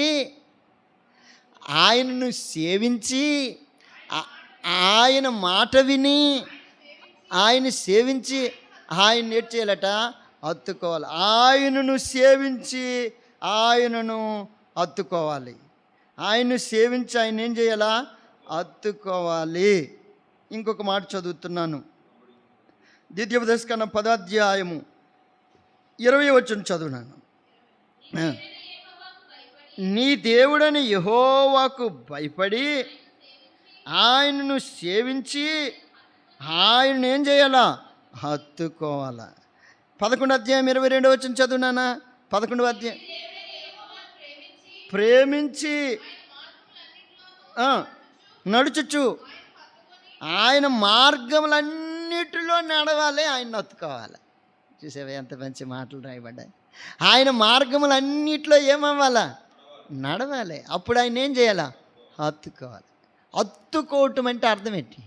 [SPEAKER 1] ఆయనను సేవించి ఆయన మాట విని ఆయన సేవించి ఆయన ఏం చేయాలట? హత్తుకోవాలి. ఆయనను సేవించి ఆయనను హత్తుకోవాలి. ఆయన్ను సేవించి ఆయన ఏం చేయాలా? హత్తుకోవాలి. ఇంకొక మాట చదువుతున్నాను. ద్వితీయోపదేశకాండం 10వ అధ్యాయము 20వ వచనం చదువునాను. నీ దేవుడని యెహోవాకు భయపడి ఆయనను సేవించి ఆయనను ఏం చేయాలా? హత్తుకోవాలా. 11వ అధ్యాయం 22వ వచనం చదువునానా? 11వ అధ్యాయం. ప్రేమించి నడుచుచు ఆయన మార్గములన్నిటిలో నడవాలి, ఆయన హత్తుకోవాలి. చూసేవా ఎంత మంచి మాటలు రాయబడ్డాయి. ఆయన మార్గములన్నిటిలో ఏమవ్వాలా? నడవాలి. అప్పుడు ఆయన ఏం చేయాలా? హత్తుకోవాలి. హత్తుకోవటం అంటే అర్థం ఏంటి?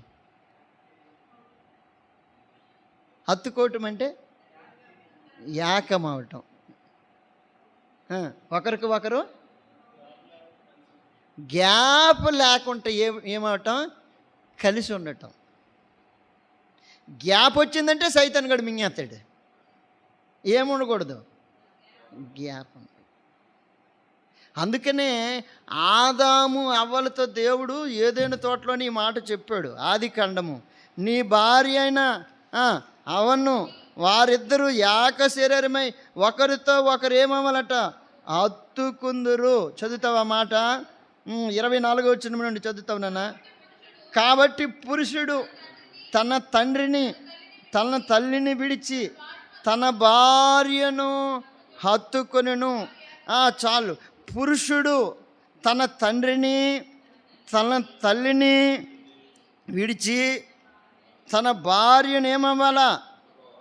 [SPEAKER 1] హత్తుకోవటం అంటే ఏకమవటం, ఒకరికి ఒకరు గ్యాప్ లేకుండా ఏమవటం? కలిసి ఉండటం. గ్యాప్ వచ్చిందంటే సైతాన్ గడు మింగేస్తాడు. ఏముండకూడదు? గ్యాప్. అందుకనే ఆదాము అవ్వలతో దేవుడు ఏదైనా తోటలోని ఈ మాట చెప్పాడు. ఆదికాండము. నీ భార్య అయిన అవన్ను వారిద్దరూ ఏక శరీరమై ఒకరితో ఒకరు ఏమవ్వాలట? హత్తుకుందురు. చదువుతావా మాట? 24వ వచనం నుండి చదువుతావు నాన్న. కాబట్టి పురుషుడు తన తండ్రిని తన తల్లిని విడిచి తన భార్యను హత్తుకొనును. చాలు. పురుషుడు తన తండ్రిని తన తల్లిని విడిచి తన భార్యను ఏమవ్వాలా?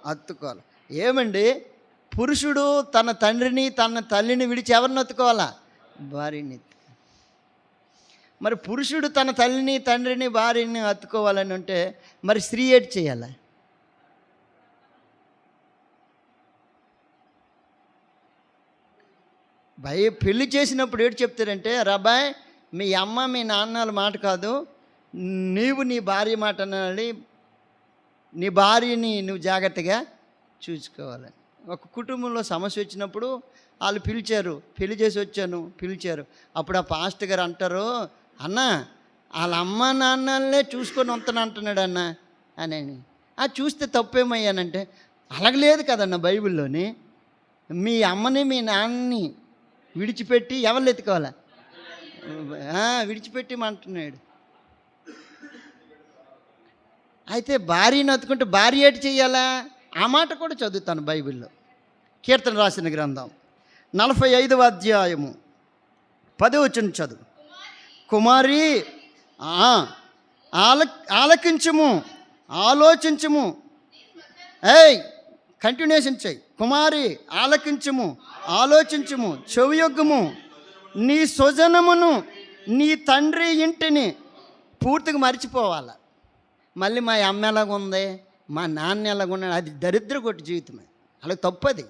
[SPEAKER 1] హత్తుకోవాలి. ఏమండి, పురుషుడు తన తండ్రిని తన తల్లిని విడిచి ఎవరిని హత్తుకోవాలా? భార్యని. మరి పురుషుడు తన తల్లిని తండ్రిని భార్యని హత్తుకోవాలని అంటే మరి స్త్రీ ఏటి చేయాలి? పెళ్లి చేసినప్పుడు ఏడు చెప్తారంటే, రాబాయ్ మీ అమ్మ మీ నాన్నల మాట కాదు, నీవు నీ భార్య మాట అనాలి, నీ భార్యని నువ్వు జాగ్రత్తగా చూసుకోవాలి. ఒక కుటుంబంలో సమస్య వచ్చినప్పుడు వాళ్ళు పిలిచారు, పెళ్లి చేసి వచ్చాను, పిలిచారు. అప్పుడు ఆ పాస్టర్ గారు అంటారు, అన్న వాళ్ళ అమ్మ నాన్నలనే చూసుకొని వస్తాను అంటున్నాడు అన్న అని. చూస్తే తప్పేమయ్యానంటే అలాగ లేదు కదన్న బైబిల్లోని. మీ అమ్మని మీ నాన్నని విడిచిపెట్టి ఎవరిని ఎత్తుకోవాలా? విడిచిపెట్టిమంటున్నాడు. అయితే భార్యను ఎత్తుకుంటే భార్య ఏంటి చెయ్యాలా? ఆ మాట కూడా చదువుతాను బైబిల్లో. కీర్తన రాసిన గ్రంథం 45వ అధ్యాయము 10వ వచనం చదువు. కుమారి ఆలకించుము, ఆలోచించుము. కంటిన్యూషన్ చెయ్యి. కుమారి ఆలకించుము, ఆలోచించుము, చెవియొగ్గుము. నీ స్వజనమును, నీ తండ్రి ఇంటిని పూర్తిగా మర్చిపోవాలి. మళ్ళీ మా అమ్మ ఎలాగ ఉంది, మా నాన్న ఎలాగ ఉన్నాడు, అది దరిద్ర కొట్టి జీవితమే. అలా తప్పది.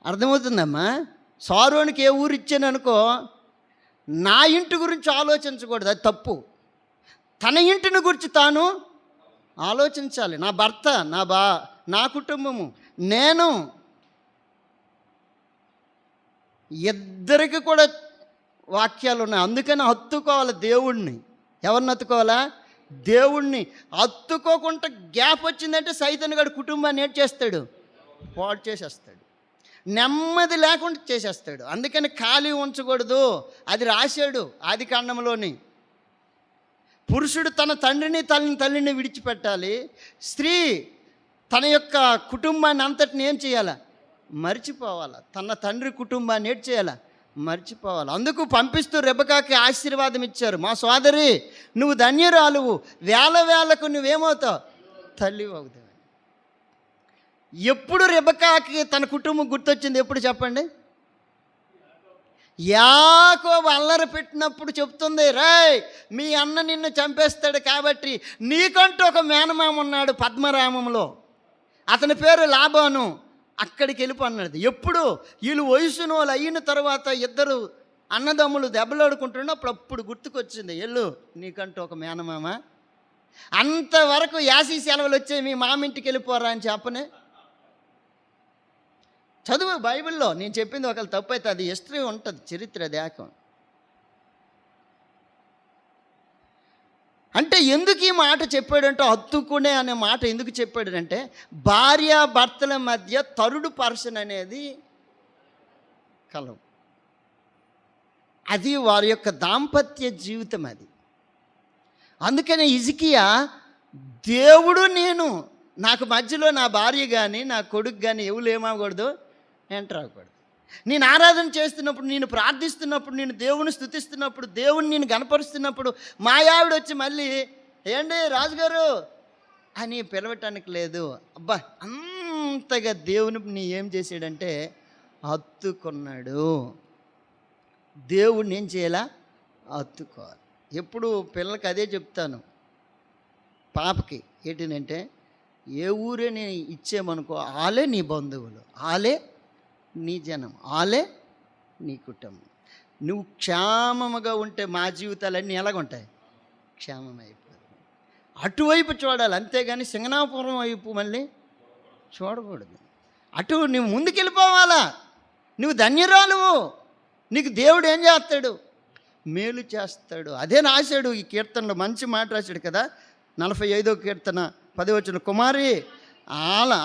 [SPEAKER 1] అర్థమవుతుందమ్మా? సారోనికి ఏ ఊరు ఇచ్చాను అనుకో, నా ఇంటి గురించి ఆలోచించకూడదు, అది తప్పు. తన ఇంటిని గురించి తాను ఆలోచించాలి. నా భర్త, నా కుటుంబము, నేను, ఇద్దరికి కూడా వాక్యాలు ఉన్నాయి. అందుకని హత్తుకోవాలి దేవుణ్ణి. ఎవరిని హత్తుకోవాలా? దేవుణ్ణి. హత్తుకోకుండా గ్యాప్ వచ్చిందంటే సైతాను గారి కుటుంబాన్ని ఏం చేస్తాడు? పాడు చేసేస్తాడు, నెమ్మది లేకుండా చేసేస్తాడు. అందుకని ఖాళీ ఉంచకూడదు. అది రాశాడు ఆది కాండంలోని. పురుషుడు తన తండ్రిని తల్లిని విడిచిపెట్టాలి. స్త్రీ తన యొక్క కుటుంబాన్ని అంతటిని ఏం చేయాలా? మర్చిపోవాలా. తన తండ్రి కుటుంబాన్ని ఏం చేయాలా? మర్చిపోవాలి. అందుకు పంపిస్తూ రెబెకాకి ఆశీర్వాదం ఇచ్చారు. మా సోదరి, నువ్వు ధన్యురాలువు, వేలకు నువ్వేమవుతావు? తల్లి అవుతావు. ఎప్పుడు రెబెకాకి తన కుటుంబం గుర్తొచ్చింది? ఎప్పుడు చెప్పండి? యాకోబు అల్లరి పెట్టినప్పుడు చెప్తుంది, రేయ్ మీ అన్న నిన్ను చంపేస్తాడు కాబట్టి నీకంటూ ఒక మేనమామ ఉన్నాడు పద్మరామంలో, అతని పేరు లాబాను, అక్కడికి వెళ్ళిపోన్నాడు. ఎప్పుడు? వీళ్ళు వయసును వాళ్ళు అయిన తర్వాత ఇద్దరు అన్నదమ్ములు దెబ్బలాడుకుంటున్నప్పుడు అప్పుడు గుర్తుకొచ్చింది, ఎల్లు నీకంటూ ఒక మేనమామ. అంతవరకు యాసీ సెలవులు వచ్చే మీ మామింటికి వెళ్ళిపోరా అని చెప్పనే. చదువు బైబిల్లో. నేను చెప్పింది ఒకవేళ తప్పు అయితే అది హిస్టరీ ఉంటుంది, చరిత్ర దేకం. అంటే ఎందుకు ఈ మాట చెప్పాడంటే, హత్తుకునే అనే మాట ఎందుకు చెప్పాడంటే, భార్యాభర్తల మధ్య థర్డ్ పర్సన్ అనేది కలవు. అది వారి యొక్క దాంపత్య జీవితం. అది అందుకనే హిజ్కియా, దేవుడు నేను, నాకు మధ్యలో నా భార్య కానీ నా కొడుకు కానీ ఎవరు ఏమవకూడదు, ఎంటర్ అవ్వకూడదు. నేను ఆరాధన చేస్తున్నప్పుడు, నేను ప్రార్థిస్తున్నప్పుడు, నేను దేవుని స్తుతిస్తున్నప్పుడు, దేవుని నేను గణపరుస్తున్నప్పుడు మా ఆవిడ వచ్చి మళ్ళీ ఏంటి రాజుగారు అని పిలవటానికి లేదు. అబ్బా, అంతగా దేవుని ఏం చేశాడంటే హత్తుకున్నాడు. దేవుడిని ఏం చేయాలా? హత్తుకోవాలి. ఎప్పుడు పిల్లలకి అదే చెప్తాను. పాపకి ఏంటంటే, ఏ ఊరే నేను ఇచ్చేమనుకో, ఆలే నీ బంధువులు, ఆలే నీ జనం, ఆలే నీ కుటుంబం. నువ్వు క్షేమముగా ఉంటే మా జీవితాలన్నీ ఎలాగుంటాయి? క్షేమమైపోతాయి. అటువైపు చూడాలి, అంతేగాని సింగనాపురం వైపు మళ్ళీ చూడకూడదు. అటు నువ్వు ముందుకెళ్ళిపోవాలా. నువ్వు ధన్యురాలువు. నీకు దేవుడు ఏం చేస్తాడు? మేలు చేస్తాడు. అదే రాశాడు ఈ కీర్తనలో. మంచి మాట రాశాడు కదా, 45వ కీర్తన 10వ వచనం. కుమారి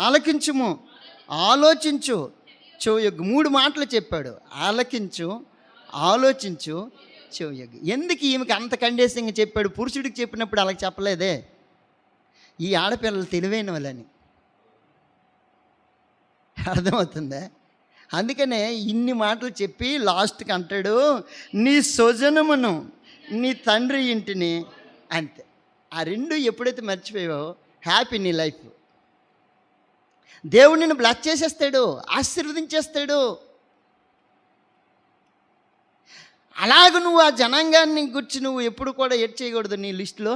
[SPEAKER 1] ఆలకించుము, ఆలోచించు, చెవియొగ్గు. 3 మాటలు చెప్పాడు. ఆలకించు, ఆలోచించు, చెవియొగ్గు. ఎందుకు ఈమెకి అంత కండేసింగ్ చెప్పాడు? పురుషుడికి చెప్పినప్పుడు అలాగ చెప్పలేదే. ఈ ఆడపిల్లలు తెలివైన వాళ్ళని. అర్థమవుతుందా? అందుకనే ఇన్ని మాటలు చెప్పి లాస్ట్కి అంటాడు, నీ స్వజనమును, నీ తండ్రి ఇంటిని. అంతే. ఆ 2 ఎప్పుడైతే మర్చిపోయావో హ్యాపీ నీ లైఫ్. దేవుడు నిన్ను బ్లెస్ చేసేస్తాడు, ఆశీర్వదించేస్తాడు. అలాగ నువ్వు ఆ జనాంగాన్ని గురించి నువ్వు ఎప్పుడు కూడా ఎడ్ చేయకూడదు, నీ లిస్టులో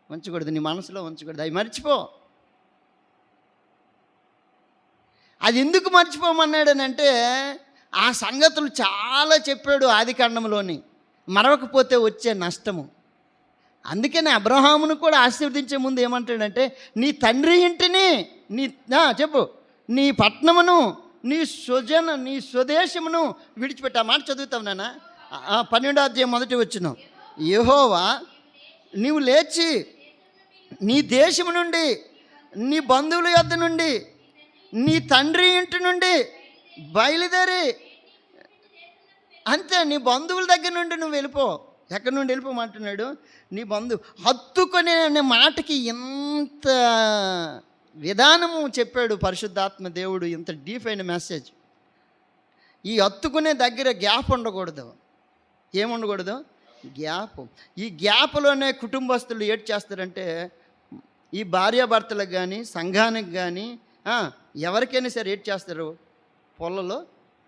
[SPEAKER 1] ఉంచకూడదు, నీ మనసులో ఉంచకూడదు. అవి మర్చిపో. అది ఎందుకు మర్చిపోమన్నాడనంటే, ఆ సంగతులు చాలా చెప్పాడు ఆది కాండంలోని. మరవకపోతే వచ్చే నష్టము. అందుకని అబ్రహామును కూడా ఆశీర్వదించే ముందు ఏమంటాడంటే, నీ తండ్రి ఇంటిని, నీ చెప్పు, నీ పట్టణమును, నీ స్వదేశమును విడిచిపెట్టి. ఆ మాట చదువుతావు నాన్న. 12వ అధ్యాయం 1వ వచనం. యెహోవా, నీవు లేచి నీ దేశము నుండి, నీ బంధువుల యొద్ద నుండి నీ తండ్రి ఇంటి నుండి బయలుదేరి, అంతే, నీ బంధువుల దగ్గర నుండి నువ్వు వెళ్ళిపో. ఎక్కడి నుండి వెళ్ళిపోమంటున్నాడు? నీ బంధువు. హత్తుకునే అనే మాటకి ఎంత విధానము చెప్పాడు పరిశుద్ధాత్మ దేవుడు, ఇంత డీప్ అయిన మెసేజ్. ఈ హత్తుకునే దగ్గర గ్యాప్ ఉండకూడదు. ఏముండకూడదు? గ్యాప్. ఈ గ్యాప్లోనే కుటుంబస్తులు ఏడ్ చేస్తారంటే, ఈ భార్యాభర్తలకు కానీ సంఘానికి కానీ ఎవరికైనా సరే ఏడ్ చేస్తారు, పొలలో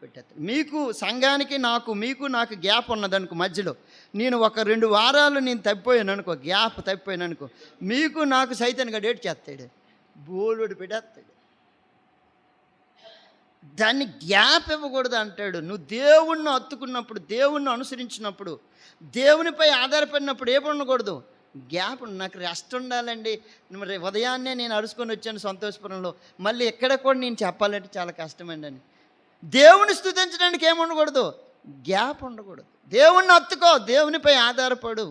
[SPEAKER 1] పెట్టేస్తారు. మీకు సంఘానికి నాకు గ్యాప్ ఉన్నదనుకో, మధ్యలో నేను ఒక 2 వారాలు నేను తప్పిపోయాను అనుకో, గ్యాప్ తప్పిపోయాను అనుకో, మీకు నాకు సైతాన్గా డేట్ చేస్తాడు, బోలుడు పెట్టేస్తాడు. దాన్ని గ్యాప్ ఇవ్వకూడదు అంటాడు. నువ్వు దేవుణ్ణి హత్తుకున్నప్పుడు, దేవుణ్ణి అనుసరించినప్పుడు, దేవునిపై ఆధారపడినప్పుడు ఏముండకూడదు? గ్యాప్. నాకు రెస్ట్ ఉండాలండి, మరి ఉదయాన్నే నేను అరుచుకొని వచ్చాను సంతోషపురంలో, మళ్ళీ ఎక్కడ కూడా నేను చెప్పాలంటే చాలా కష్టమండి అని. దేవుని స్తుతించడానికి ఏముండకూడదు? గ్యాప్ ఉండకూడదు. దేవుణ్ణి హత్తుకో, దేవునిపై ఆధారపడు,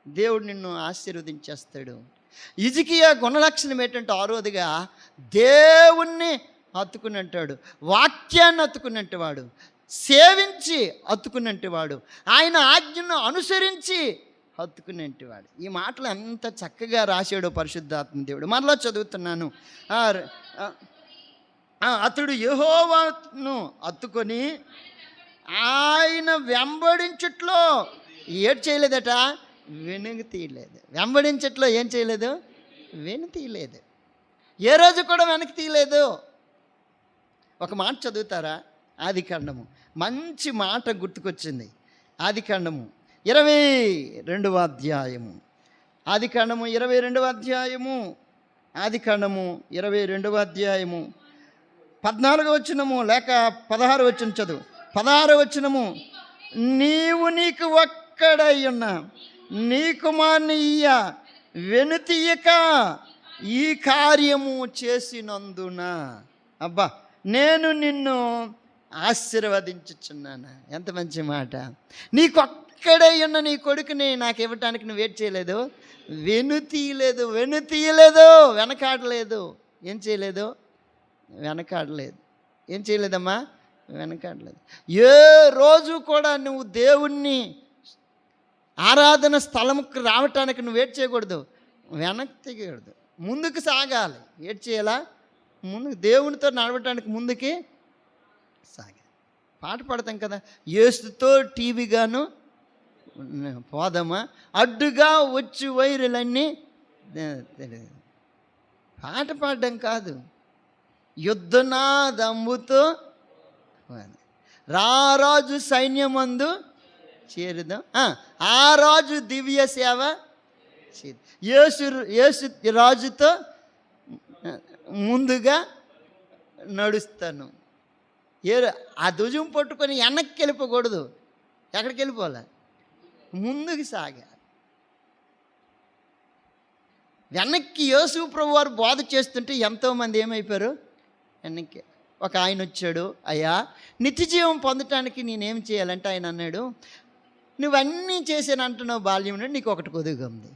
[SPEAKER 1] దేవుడు నిన్ను ఆశీర్వదించేస్తాడు. హిజ్కియా గుణలక్షణం ఏంటంటే, 6వదిగా దేవుణ్ణి హత్తుకున్నట్టాడు, వాక్యాన్ని హత్తుకున్నట్టువాడు, సేవించి హత్తుకున్నట్టువాడు, ఆయన ఆజ్ఞను అనుసరించి హత్తుకునేటివాడు. ఈ మాటలు ఎంత చక్కగా రాశాడో పరిశుద్ధాత్మ దేవుడు. మరలా చదువుతున్నాను. అతడు యెహోవాను హత్తుకొని ఆయన వెంబడించుట్లో ఏడు చేయలేదట, వెనుక తీయలేదు. వెంబడించట్లో ఏం చేయలేదు? వెను తీయలేదు. ఏ రోజు కూడా వెనక్కి తీయలేదు. ఒక మాట చదువుతారా? ఆదికాండము. మంచి మాట గుర్తుకొచ్చింది. ఆదికాండము 22వ అధ్యాయము. ఆదికాండము 22వ అధ్యాయము. ఆదికాండము 22వ అధ్యాయము 14వ వచనము లేక 16వ వచనం చదువు. 16వ వచనము, నీకు ఒక్కడై ఉన్న నీ కుమారుని వెనుతీయక ఈ కార్యము చేసినందున, అబ్బా, నేను నిన్ను ఆశీర్వదించుచున్నాను. ఎంత మంచి మాట. నీకొక్కడై ఉన్న నీ కొడుకుని నాకు ఇవ్వటానికి నువ్వు వెయిట్ చేయలేదు, వెనుతీయలేదు. వెనకాడలేదు. ఏం చేయలేదు? వెనకాడలేదు. ఏం చేయలేదమ్మా? వెనకాడలేదు. ఏ రోజు కూడా నువ్వు దేవుణ్ణి ఆరాధన స్థలంకి రావటానికి నువ్వు వెయిట్ చేయకూడదు, వెనక్కి తీయకూడదు, ముందుకు సాగాలి. వెయిట్ చేయాలా? ముందుకు దేవునితో నడవటానికి ముందుకి సాగాలి. పాట పాడతాం కదా, యేసుతో టీవీగాను పోదామా, అడ్డుగా వచ్చి వైరులన్నీ తెలియదు. పాట పాడడం కాదు, యుద్ధనాదమ్ముతో రారాజు సైన్యమందు చేరుదాం, ఆ రాజు దివ్య సేవ యేసు రాజుతో ముందుగా నడుస్తాను. ఆ ధ్వజం పట్టుకొని వెనక్కి వెళ్ళిపోకూడదు. ఎక్కడికి వెళ్ళిపోలే? ముందుకు సాగా. వెనక్కి యేసు ప్రభు వారు బోధ చేస్తుంటే ఎంతోమంది ఏమైపోయారు? వెనక్కి. ఒక ఆయన వచ్చాడు, అయ్యా నిత్యజీవం పొందటానికి నేనేం చేయాలంటే ఆయన అన్నాడు, నువ్వన్నీ చేసాను అంటున్నావు బాల్యం నుండి, నీకు ఒకటి కొద్దిగా ఉంది,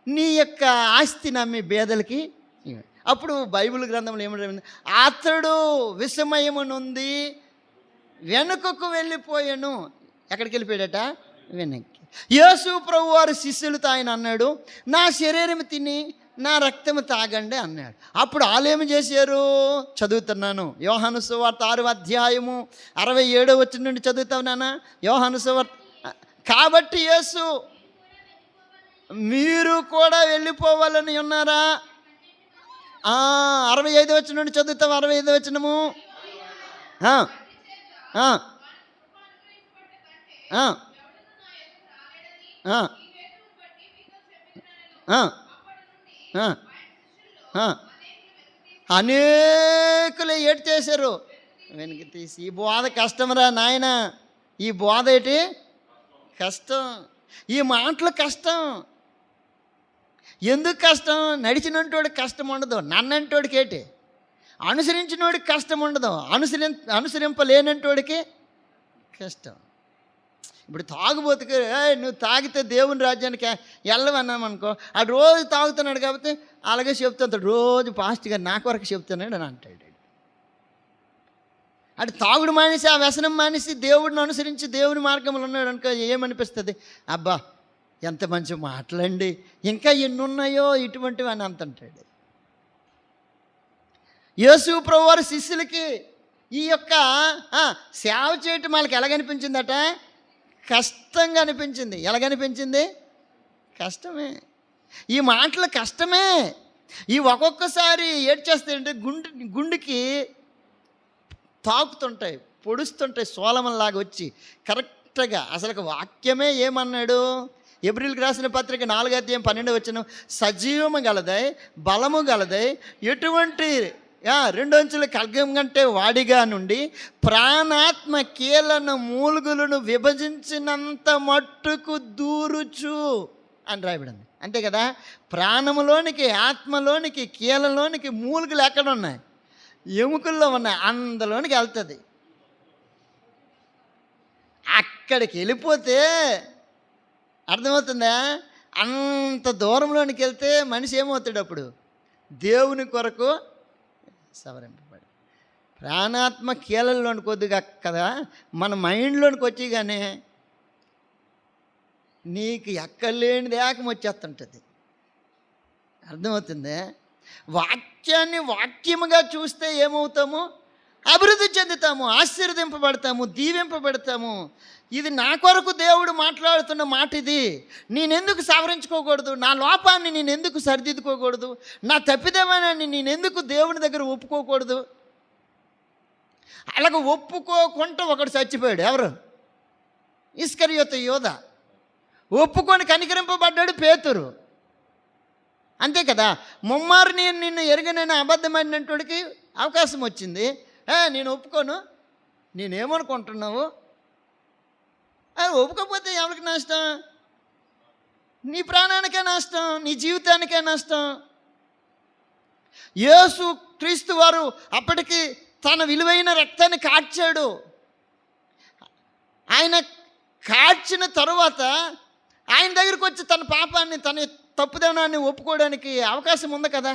[SPEAKER 1] నీ యొక్క ఆస్తి నమ్మి బేదలకి. అప్పుడు బైబిల్ గ్రంథంలో ఏమంటుంది? అతడు విషమయమునుంది వెనుకకు వెళ్ళిపోయాను. ఎక్కడికి వెళ్ళిపోయాడట? వెనక్కి. యేసు ప్రభు వారి శిష్యులతో ఆయన అన్నాడు, నా శరీరం తిని నా రక్తము తాగండి అన్నాడు. అప్పుడు వాళ్ళేమి చేశారు? చదువుతున్నాను, యోహాను సువార్త 6వ అధ్యాయము 67వ వచనం నుండి చదువుతావు నాన్న. యోహాను సువార్త. కాబట్టి యేసు, మీరు కూడా వెళ్ళిపోవాలని ఉన్నారా? 65వ వచనం నుండి చదువుతావు. 65వ వచనము. అనేకులు ఏడు చేశారు, వెనక్కి తీసి. ఈ బోధ కష్టమరా నాయన, ఈ బోధ ఏంటి? కష్టం. ఈ మాటలు కష్టం. ఎందుకు కష్టం? నడిచినోడికి కష్టం ఉండదు, నన్నంటోడికి ఏంటి? అనుసరించినోడికి కష్టం ఉండదు, అనుసరింపలేనంటోడికి కష్టం. ఇప్పుడు తాగుబోతుకి నువ్వు తాగితే దేవుని రాజ్యానికి వెళ్ళవన్నామనుకో, ఆ రోజు తాగుతున్నాడు కాబట్టి అలాగే చెప్తాడు, రోజు పాస్ట్గా నాకు వరకు చెప్తున్నాడు అని అంటాడు. అటు తాగుడు మానేసి ఆ వ్యసనం మానేసి దేవుడిని అనుసరించి దేవుని మార్గంలో ఉన్నాడు అనుకో, ఏమనిపిస్తుంది? అబ్బా ఎంత మంచి మాటలండి, ఇంకా ఎన్ని ఉన్నాయో ఇటువంటివి అని అంటుంటాడు. యేసు ప్రభువారి శిష్యులకి ఈ యొక్క సేవ చేయటం వాళ్ళకి ఎలాగనిపించిందట? కష్టంగా అనిపించింది. ఎలాగనిపించింది? కష్టమే. ఈ మాటలు కష్టమే. ఈ ఒక్కొక్కసారి ఏడ్చేస్తాయంటే గుండెకి తాకుతుంటాయి, పొడుస్తుంటాయి, సోలమల్లాగా వచ్చి కరెక్ట్గా. అసలు వాక్యమే ఏమన్నాడు? ఎబ్రిల్కి రాసిన పత్రిక 4:12 సజీవము గలదై బలము గలదై ఎటువంటి 2 అంచుల ఖడ్గం కంటే వాడిగా నుండి ప్రాణాత్మ కీలను మూలుగులను విభజించినంత మట్టుకు దూరుచు అని రాయబడింది. అంతే కదా? ప్రాణములోనికి, ఆత్మలోనికి, కీలలోనికి మూలుగులు ఎక్కడ ఉన్నాయి? ఎముకల్లో ఉన్నాయి. అందులోనికి వెళ్తుంది. అక్కడికి వెళ్ళిపోతే అర్థమవుతుందా? అంత దూరంలోనికి వెళ్తే మనిషి ఏమవుతాడు? అప్పుడు దేవుని కొరకు సవరింపబడి ప్రాణాత్మ కీలల్లోనికి కొద్దిగా కదా మన మైండ్లోనికి వచ్చి కానీ నీకు ఎక్కలేనిది ఏకం వచ్చేస్తుంటుంది. అర్థమవుతుంది? వాక్యాన్ని వాక్యముగా చూస్తే ఏమవుతాము? అభివృద్ధి చెందుతాము, ఆశీర్వదింపబడతాము, దీవింపబడతాము. ఇది నా కొరకు దేవుడు మాట్లాడుతున్న మాట. ఇది నేనెందుకు సవరించుకోకూడదు? నా లోపాన్ని నేనెందుకు సరిదిద్దుకోకూడదు? నా తప్పిదమానాన్ని నేనెందుకు దేవుని దగ్గర ఒప్పుకోకూడదు? అలాగ ఒప్పుకోకుండా ఒకడు చచ్చిపోయాడు. ఎవరు? ఇస్కరియోతు యోధ. ఒప్పుకొని కనికరింపబడ్డాడు పేతురు. అంతే కదా? ముమ్మారు నేను నిన్ను ఎరగనైనా అబద్ధమైనటువంటి అవకాశం వచ్చింది. నేను ఒప్పుకోను. నేనేమనుకుంటున్నావు? ఒప్పుకోకపోతే ఎవరికి నష్టం? నీ ప్రాణానికే నష్టం, నీ జీవితానికే నష్టం. యేసు క్రీస్తు వారు అప్పటికి తన విలువైన రక్తాన్ని కార్చాడు. ఆయన కార్చిన తరువాత ఆయన దగ్గరికి వచ్చి తన పాపాన్ని, తన తప్పుదనాన్ని ఒప్పుకోవడానికి అవకాశం ఉంది కదా?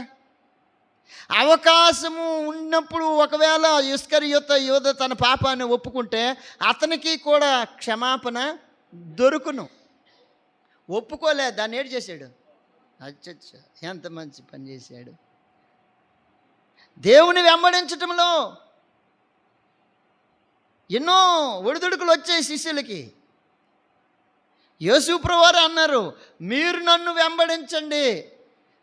[SPEAKER 1] అవకాశము ఉన్నప్పుడు ఒకవేళ ఇస్కరియోతు యోధ తన పాపాన్ని ఒప్పుకుంటే అతనికి కూడా క్షమాపణ దొరుకును. ఒప్పుకోలే, దాన్ని ఏడు చేశాడు. అచ్చచ్చ, ఎంత మంచి పని చేశాడు. దేవుని వెంబడించటంలో ఎన్నో ఒడిదుడుకులు వచ్చాయి శిష్యులకి. యేసు ప్రభువారు అన్నారు, మీరు నన్ను వెంబడించండి,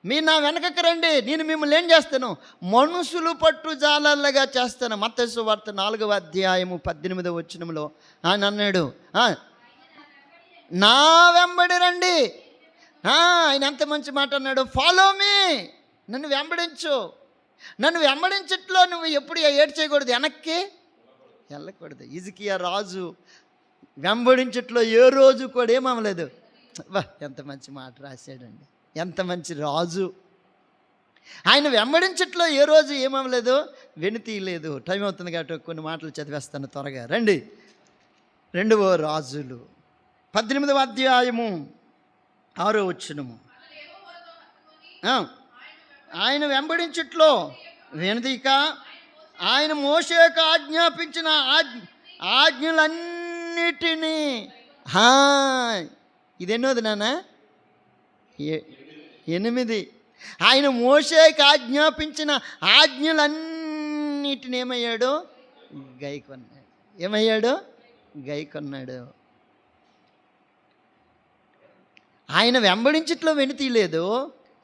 [SPEAKER 1] మీరు నా వెనకకి రండి, నేను మిమ్మల్ని ఏం చేస్తాను? మనుషులు పట్టు జాలల్లగా చేస్తాను. మత్తయి సువార్త 4:18 ఆయన అన్నాడు, నా వెంబడి రండి. ఆయన ఎంత మంచి మాట అన్నాడు. ఫాలో మీ, నన్ను వెంబడించు. నన్ను వెంబడించట్లో నువ్వు ఎప్పుడు ఏడు చేయకూడదు, వెనక్కి వెళ్ళకూడదు. హిజ్కియా రాజు వెంబడించట్లో ఏ రోజు కూడా ఏమవ్వలేదు. ఎంత మంచి మాట రాశాడండి. ఎంత మంచి రాజు. ఆయన వెంబడించట్లో ఏ రోజు ఏమవ్వలేదు, వెనుతీయలేదు. టైం అవుతుంది కాబట్టి కొన్ని మాటలు చదివేస్తాను త్వరగా. రండి. 2వ రాజులు 18:6 ఆయన వెంబడించట్లో వెనుతీయక ఆయన మోషేకు ఆజ్ఞాపించిన ఆజ్ఞలన్నిటినీ ఇదెన్నోది నాన్న? 8. ఆయన మోషేకు ఆజ్ఞాపించిన ఆజ్ఞలన్నిటిని ఏమయ్యాడు? గైకొన్నాడు. ఏమయ్యాడు? గైకొన్నాడు. ఆయన వెంబడించట్లో వెనుతీయలేదు.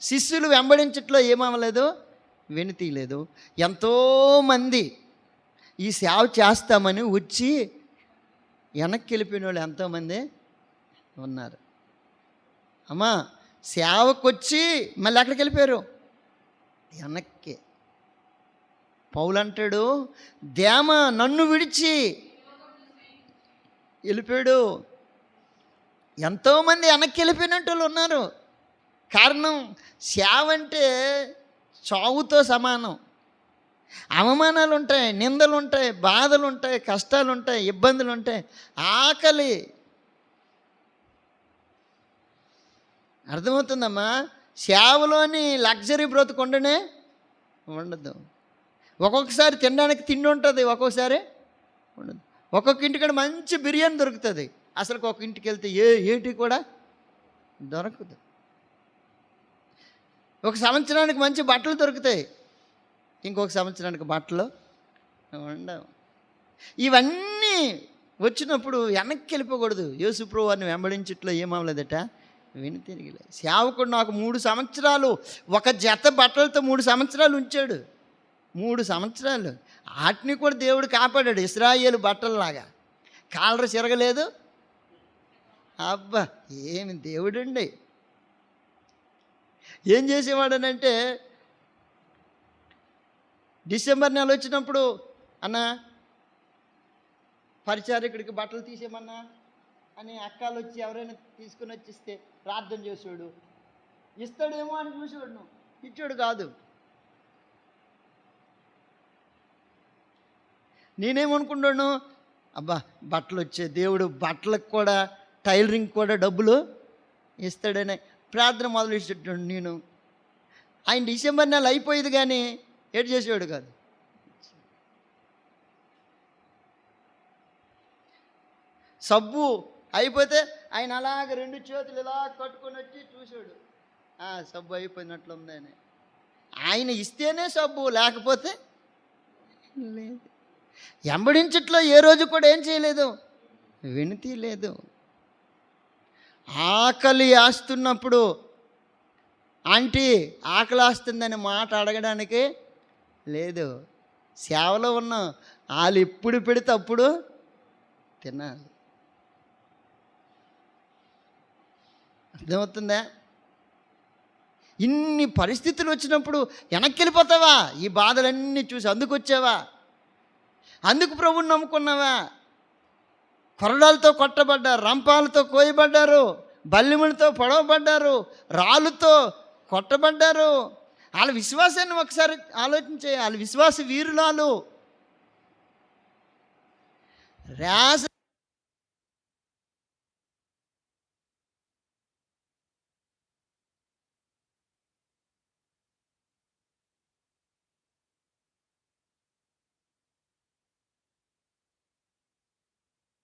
[SPEAKER 1] శిష్యులు వెంబడించట్లో ఏమవ్వలేదు, వెనుతీయలేదు. ఎంతోమంది ఈ సేవ చేస్తామని వచ్చి వెనక్కి వెళ్ళిపోయిన వాళ్ళు ఎంతోమంది ఉన్నారు. అమ్మా, సేవకు వచ్చి మళ్ళీ ఎక్కడికి వెళ్ళిపోయారు? వెనక్కి. పౌలు అంటాడు, దేమ నన్ను విడిచి వెళ్ళిపోయాడు. ఎంతోమంది వెనక్కి వెళ్ళిపోయినట్టు వాళ్ళు ఉన్నారు. కారణం, సేవ అంటే చావుతో సమానం. అవమానాలు ఉంటాయి, నిందలు ఉంటాయి, బాధలు ఉంటాయి, కష్టాలు ఉంటాయి, ఇబ్బందులు ఉంటాయి, ఆకలి. అర్థమవుతుందమ్మా? సేవలోని లగ్జరీ బ్రతుకుండనే ఉండదు. ఒక్కొక్కసారి తినడానికి తిండి ఉంటుంది, ఒక్కొక్కసారి ఉండదు. ఒక్కొక్క ఇంటికాడ మంచి బిర్యానీ దొరుకుతుంది, అసలు ఒక ఇంటికి వెళ్తే ఏటి కూడా దొరకదు. ఒక సంవత్సరానికి మంచి బట్టలు దొరుకుతాయి, ఇంకొక సంవత్సరానికి బట్టలు ఉండవు. ఇవన్నీ వచ్చినప్పుడు వెనక్కి వెళ్ళిపోకూడదు. యేసుప్రభు వారిని వెంబడించట్లో ఏమవలేదట, తిరిగిలే. సేవకుడు నాకు 3 సంవత్సరాలు ఒక జత బట్టలతో 3 సంవత్సరాలు ఉంచాడు. 3 సంవత్సరాలు వాటిని కూడా దేవుడు కాపాడాడు. ఇశ్రాయేలు బట్టలలాగా కాలర్ చిరగలేదు. అబ్బా, ఏమి దేవుడండి. ఏం చేసేవాడనంటే, డిసెంబర్ నెల వచ్చినప్పుడు, అన్న పరిచారకుడికి బట్టలు తీసేయమన్నా అని అక్కలు వచ్చి ఎవరైనా తీసుకుని వచ్చిస్తే ప్రార్థన చేసేవాడు. ఇస్తాడేమో అని చూసేవాడు, నువ్వు ఇచ్చాడు కాదు. నేనేమనుకుంటాను, అబ్బా బట్టలు వచ్చే దేవుడు బట్టలకు కూడా టైలరింగ్ కూడా డబ్బులు ఇస్తాడని ప్రార్థన మొదలు ఇచ్చేటండు. నేను ఆయన డిసెంబర్ నెల అయిపోయేది కానీ ఏడు చేసేవాడు కాదు. సబ్బు అయిపోతే ఆయన అలాగ 2 చేతులు ఇలా కట్టుకొని వచ్చి చూసాడు, సబ్బు అయిపోయినట్లుందని. ఆయన ఇస్తేనే సబ్బు, లేకపోతే లేదు. వెంబడించట్లో ఏ రోజు కూడా ఏం చేయలేదు, వినతి లేదు. ఆకలి వేస్తున్నప్పుడు ఆంటీ ఆకలి వేస్తుందని మాట అడగడానికి లేదు. సేవలో ఉన్న వాళ్ళు ఎప్పుడు పెడితే అప్పుడు తినాలి. అర్థమవుతుందా? ఇన్ని పరిస్థితులు వచ్చినప్పుడు వెనక్కి వెళ్ళిపోతావా? ఈ బాధలన్నీ చూసి అందుకు వచ్చావా? అందుకు ప్రభువుని నమ్ముకున్నావా? కొరడాలతో కొట్టబడ్డారు, రంపాలతో కోయబడ్డారు, బల్లిములతో పొడవబడ్డారు, రాళ్ళతో కొట్టబడ్డారు. వాళ్ళ విశ్వాసాన్ని ఒకసారి ఆలోచించే. వాళ్ళ విశ్వాస వీరులాలు. రాస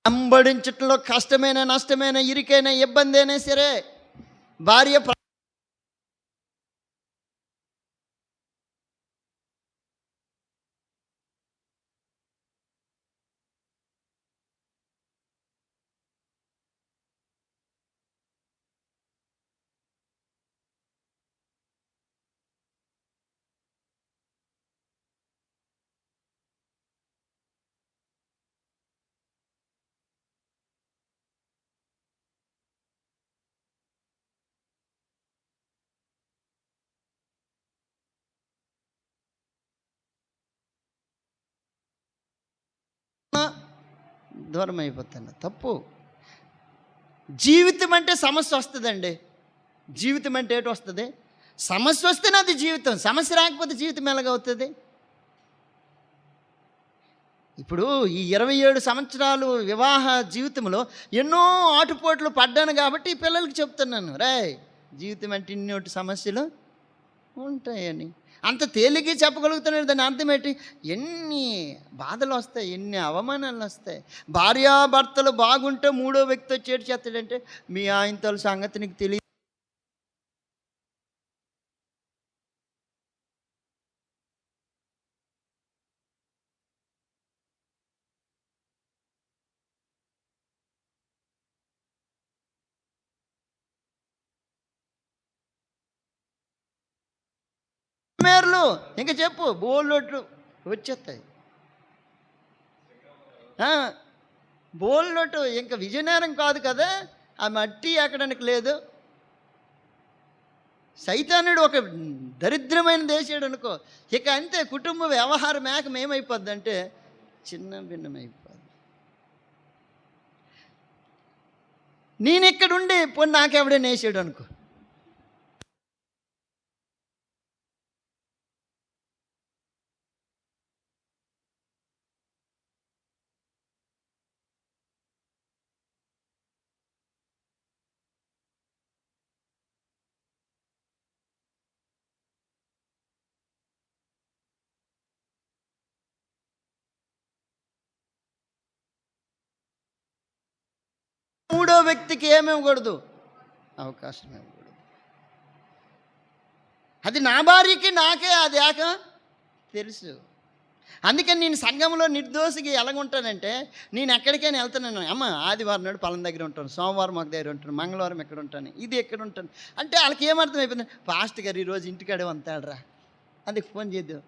[SPEAKER 1] వెంబడించటంలో కష్టమైన, నష్టమైన, ఇరికైన, ఇబ్బంది అయినా సరే, భార్య దూరం అయిపోతాను. తప్పు. జీవితం అంటే సమస్య వస్తుందండి. జీవితం అంటే ఏటి వస్తుంది? సమస్య వస్తేనే అది జీవితం. సమస్య రాకపోతే జీవితం ఎలాగవుతుంది? ఇప్పుడు ఈ 27 సంవత్సరాలు వివాహ జీవితంలో ఎన్నో ఆటుపోట్లు పడ్డాను కాబట్టి ఈ పిల్లలకి చెప్తున్నాను, జీవితం అంటే ఇన్నోటి సమస్యలు ఉంటాయని. అంత తేలిగ్గా చెప్పగలుగుతున్నాడు. దాని అర్థం ఏంటి? ఎన్ని బాధలు వస్తాయి, ఎన్ని అవమానాలు వస్తాయి. భార్యాభర్తలు బాగుంటే 3వ వ్యక్తి వచ్చి ఏడు చేస్తాడంటే, మీ ఆయనతో సంగతి నీకు తెలియదు. మేర్లు ఇంకా చెప్పు, బోల్లోట్లు వచ్చేస్తాయి. బోల్లోటు ఇంకా విజయనగరం కాదు కదా, ఆ మట్టి ఎక్కడానికి లేదు. సైతానుడు ఒక దరిద్రమైన దేశాడు అనుకో, ఇక అంతే. కుటుంబ వ్యవహారం ఏమైపోద్ది అంటే చిన్న భిన్నమైపోద్ది. నేను ఇక్కడుండి పోనీ నాకెవడైనా వేసాడు అనుకో, మూడో వ్యక్తికి ఏమివ్వకూడదు, అవకాశం ఇవ్వకూడదు. అది నా భార్యకి నాకే అది తెలుసు. అందుకని నేను సంఘంలో నిర్దోషిగా ఎలాగుంటానంటే, నేను ఎక్కడికైనా వెళ్తాను, అమ్మ ఆదివారం నాడు పలానా దగ్గర ఉంటాను, సోమవారం ఒక దగ్గర ఉంటాను, మంగళవారం ఎక్కడ ఉంటాను, ఇది ఎక్కడ ఉంటాను అంటే వాళ్ళకి ఏమర్థం అయిపోయింది, పాస్టర్ గారు ఈరోజు ఇంటికాడే అంతాడరా, అందుకు ఫోన్ చేద్దాం.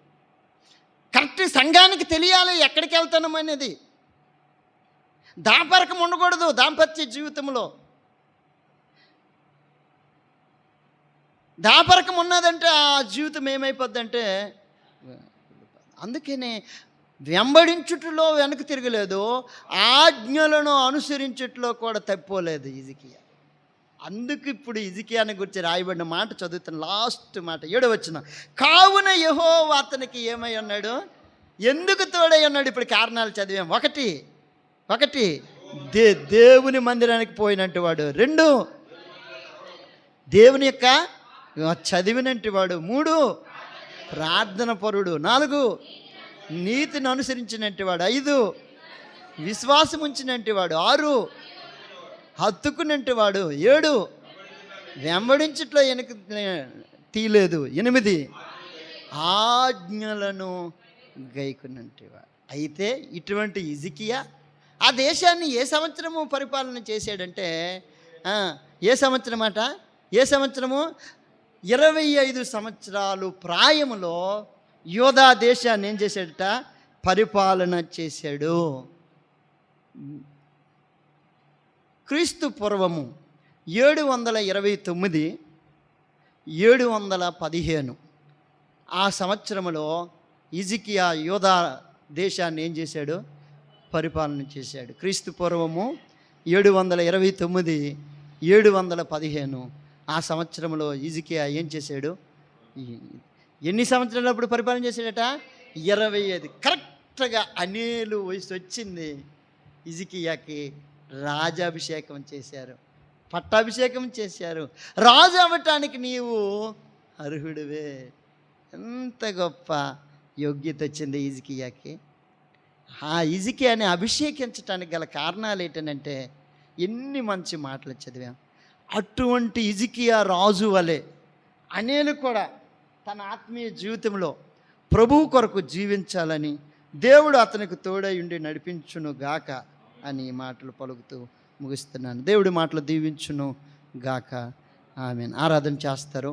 [SPEAKER 1] కరెక్ట్ సంఘానికి తెలియాలి ఎక్కడికి వెళ్తాను అనేది. దాపరకం ఉండకూడదు దాంపత్య జీవితంలో. దాపరకం ఉన్నదంటే ఆ జీవితం ఏమైపోద్దంటే, అందుకనే వెంబడించుటలో వెనక్కి తిరగలేదు, ఆజ్ఞలను అనుసరించుటలో కూడా తప్పోలేదు హిజ్కియా. అందుకు ఇప్పుడు హిజ్కియాని గురించి రాయబడిన మాట చదువుతున్న లాస్ట్ మాట 7వ వచనం. కావున యెహోవా అతనికి ఏమై ఉన్నాడు, ఎందుకు తోడై ఉన్నాడు. ఇప్పుడు కారణాలు చదివాం. ఒకటి దేవుని మందిరానికి పోయినట్టు వాడు, 2 దేవుని యొక్క చదివినట్టు వాడు, 3 ప్రార్థన పరుడు, 4 నీతిని అనుసరించినట్టు వాడు, 5 విశ్వాసం ఉంచినట్టు వాడు, 6 హత్తుకున్నట్టు వాడు, 7 వెంబడించట్లో వెనక తీయలేదు, 8 ఆజ్ఞలను గైకున్నట్టు వాడు. అయితే ఇటువంటి హిజ్కియా ఆ దేశాన్ని ఏ సంవత్సరము పరిపాలన చేశాడంటే, ఏ సంవత్సరము 25 సంవత్సరాలు ప్రాయములో యోధా దేశాన్ని ఏం చేశాడట, పరిపాలన చేశాడు. క్రీస్తు పూర్వము 729 715 ఆ సంవత్సరములో హిజ్కియా యోధా దేశాన్ని ఏం చేశాడు, పరిపాలన చేశాడు. క్రీస్తు పూర్వము 729 715 ఆ సంవత్సరంలో హిజ్కియా ఏం చేశాడు, ఎన్ని సంవత్సరాలు అప్పుడు పరిపాలన చేశాడట, 25. కరెక్ట్గా అనేలు వయసు వచ్చింది హిజ్కియాకి. రాజాభిషేకం చేశారు, పట్టాభిషేకం చేశారు. రాజు అవ్వటానికి నీవు అర్హుడివే. ఎంత గొప్ప యోగ్యత వచ్చింది హిజ్కియాకి. ఆ హిజ్కియాని అభిషేకించడానికి గల కారణాలు ఏంటంటే, ఎన్ని మంచి మాటలు చదివాం. అటువంటి హిజ్కియా రాజు వలె అనేలు కూడా తన ఆత్మీయ జీవితంలో ప్రభువు కొరకు జీవించాలని దేవుడు అతనికి తోడై ఉండి నడిపించును గాక అని మాటలు పలుకుతూ ముగిస్తున్నాను. దేవుడి మాటలు దీవించును గాక. ఆమేన్. ఆరాధన చేస్తారు.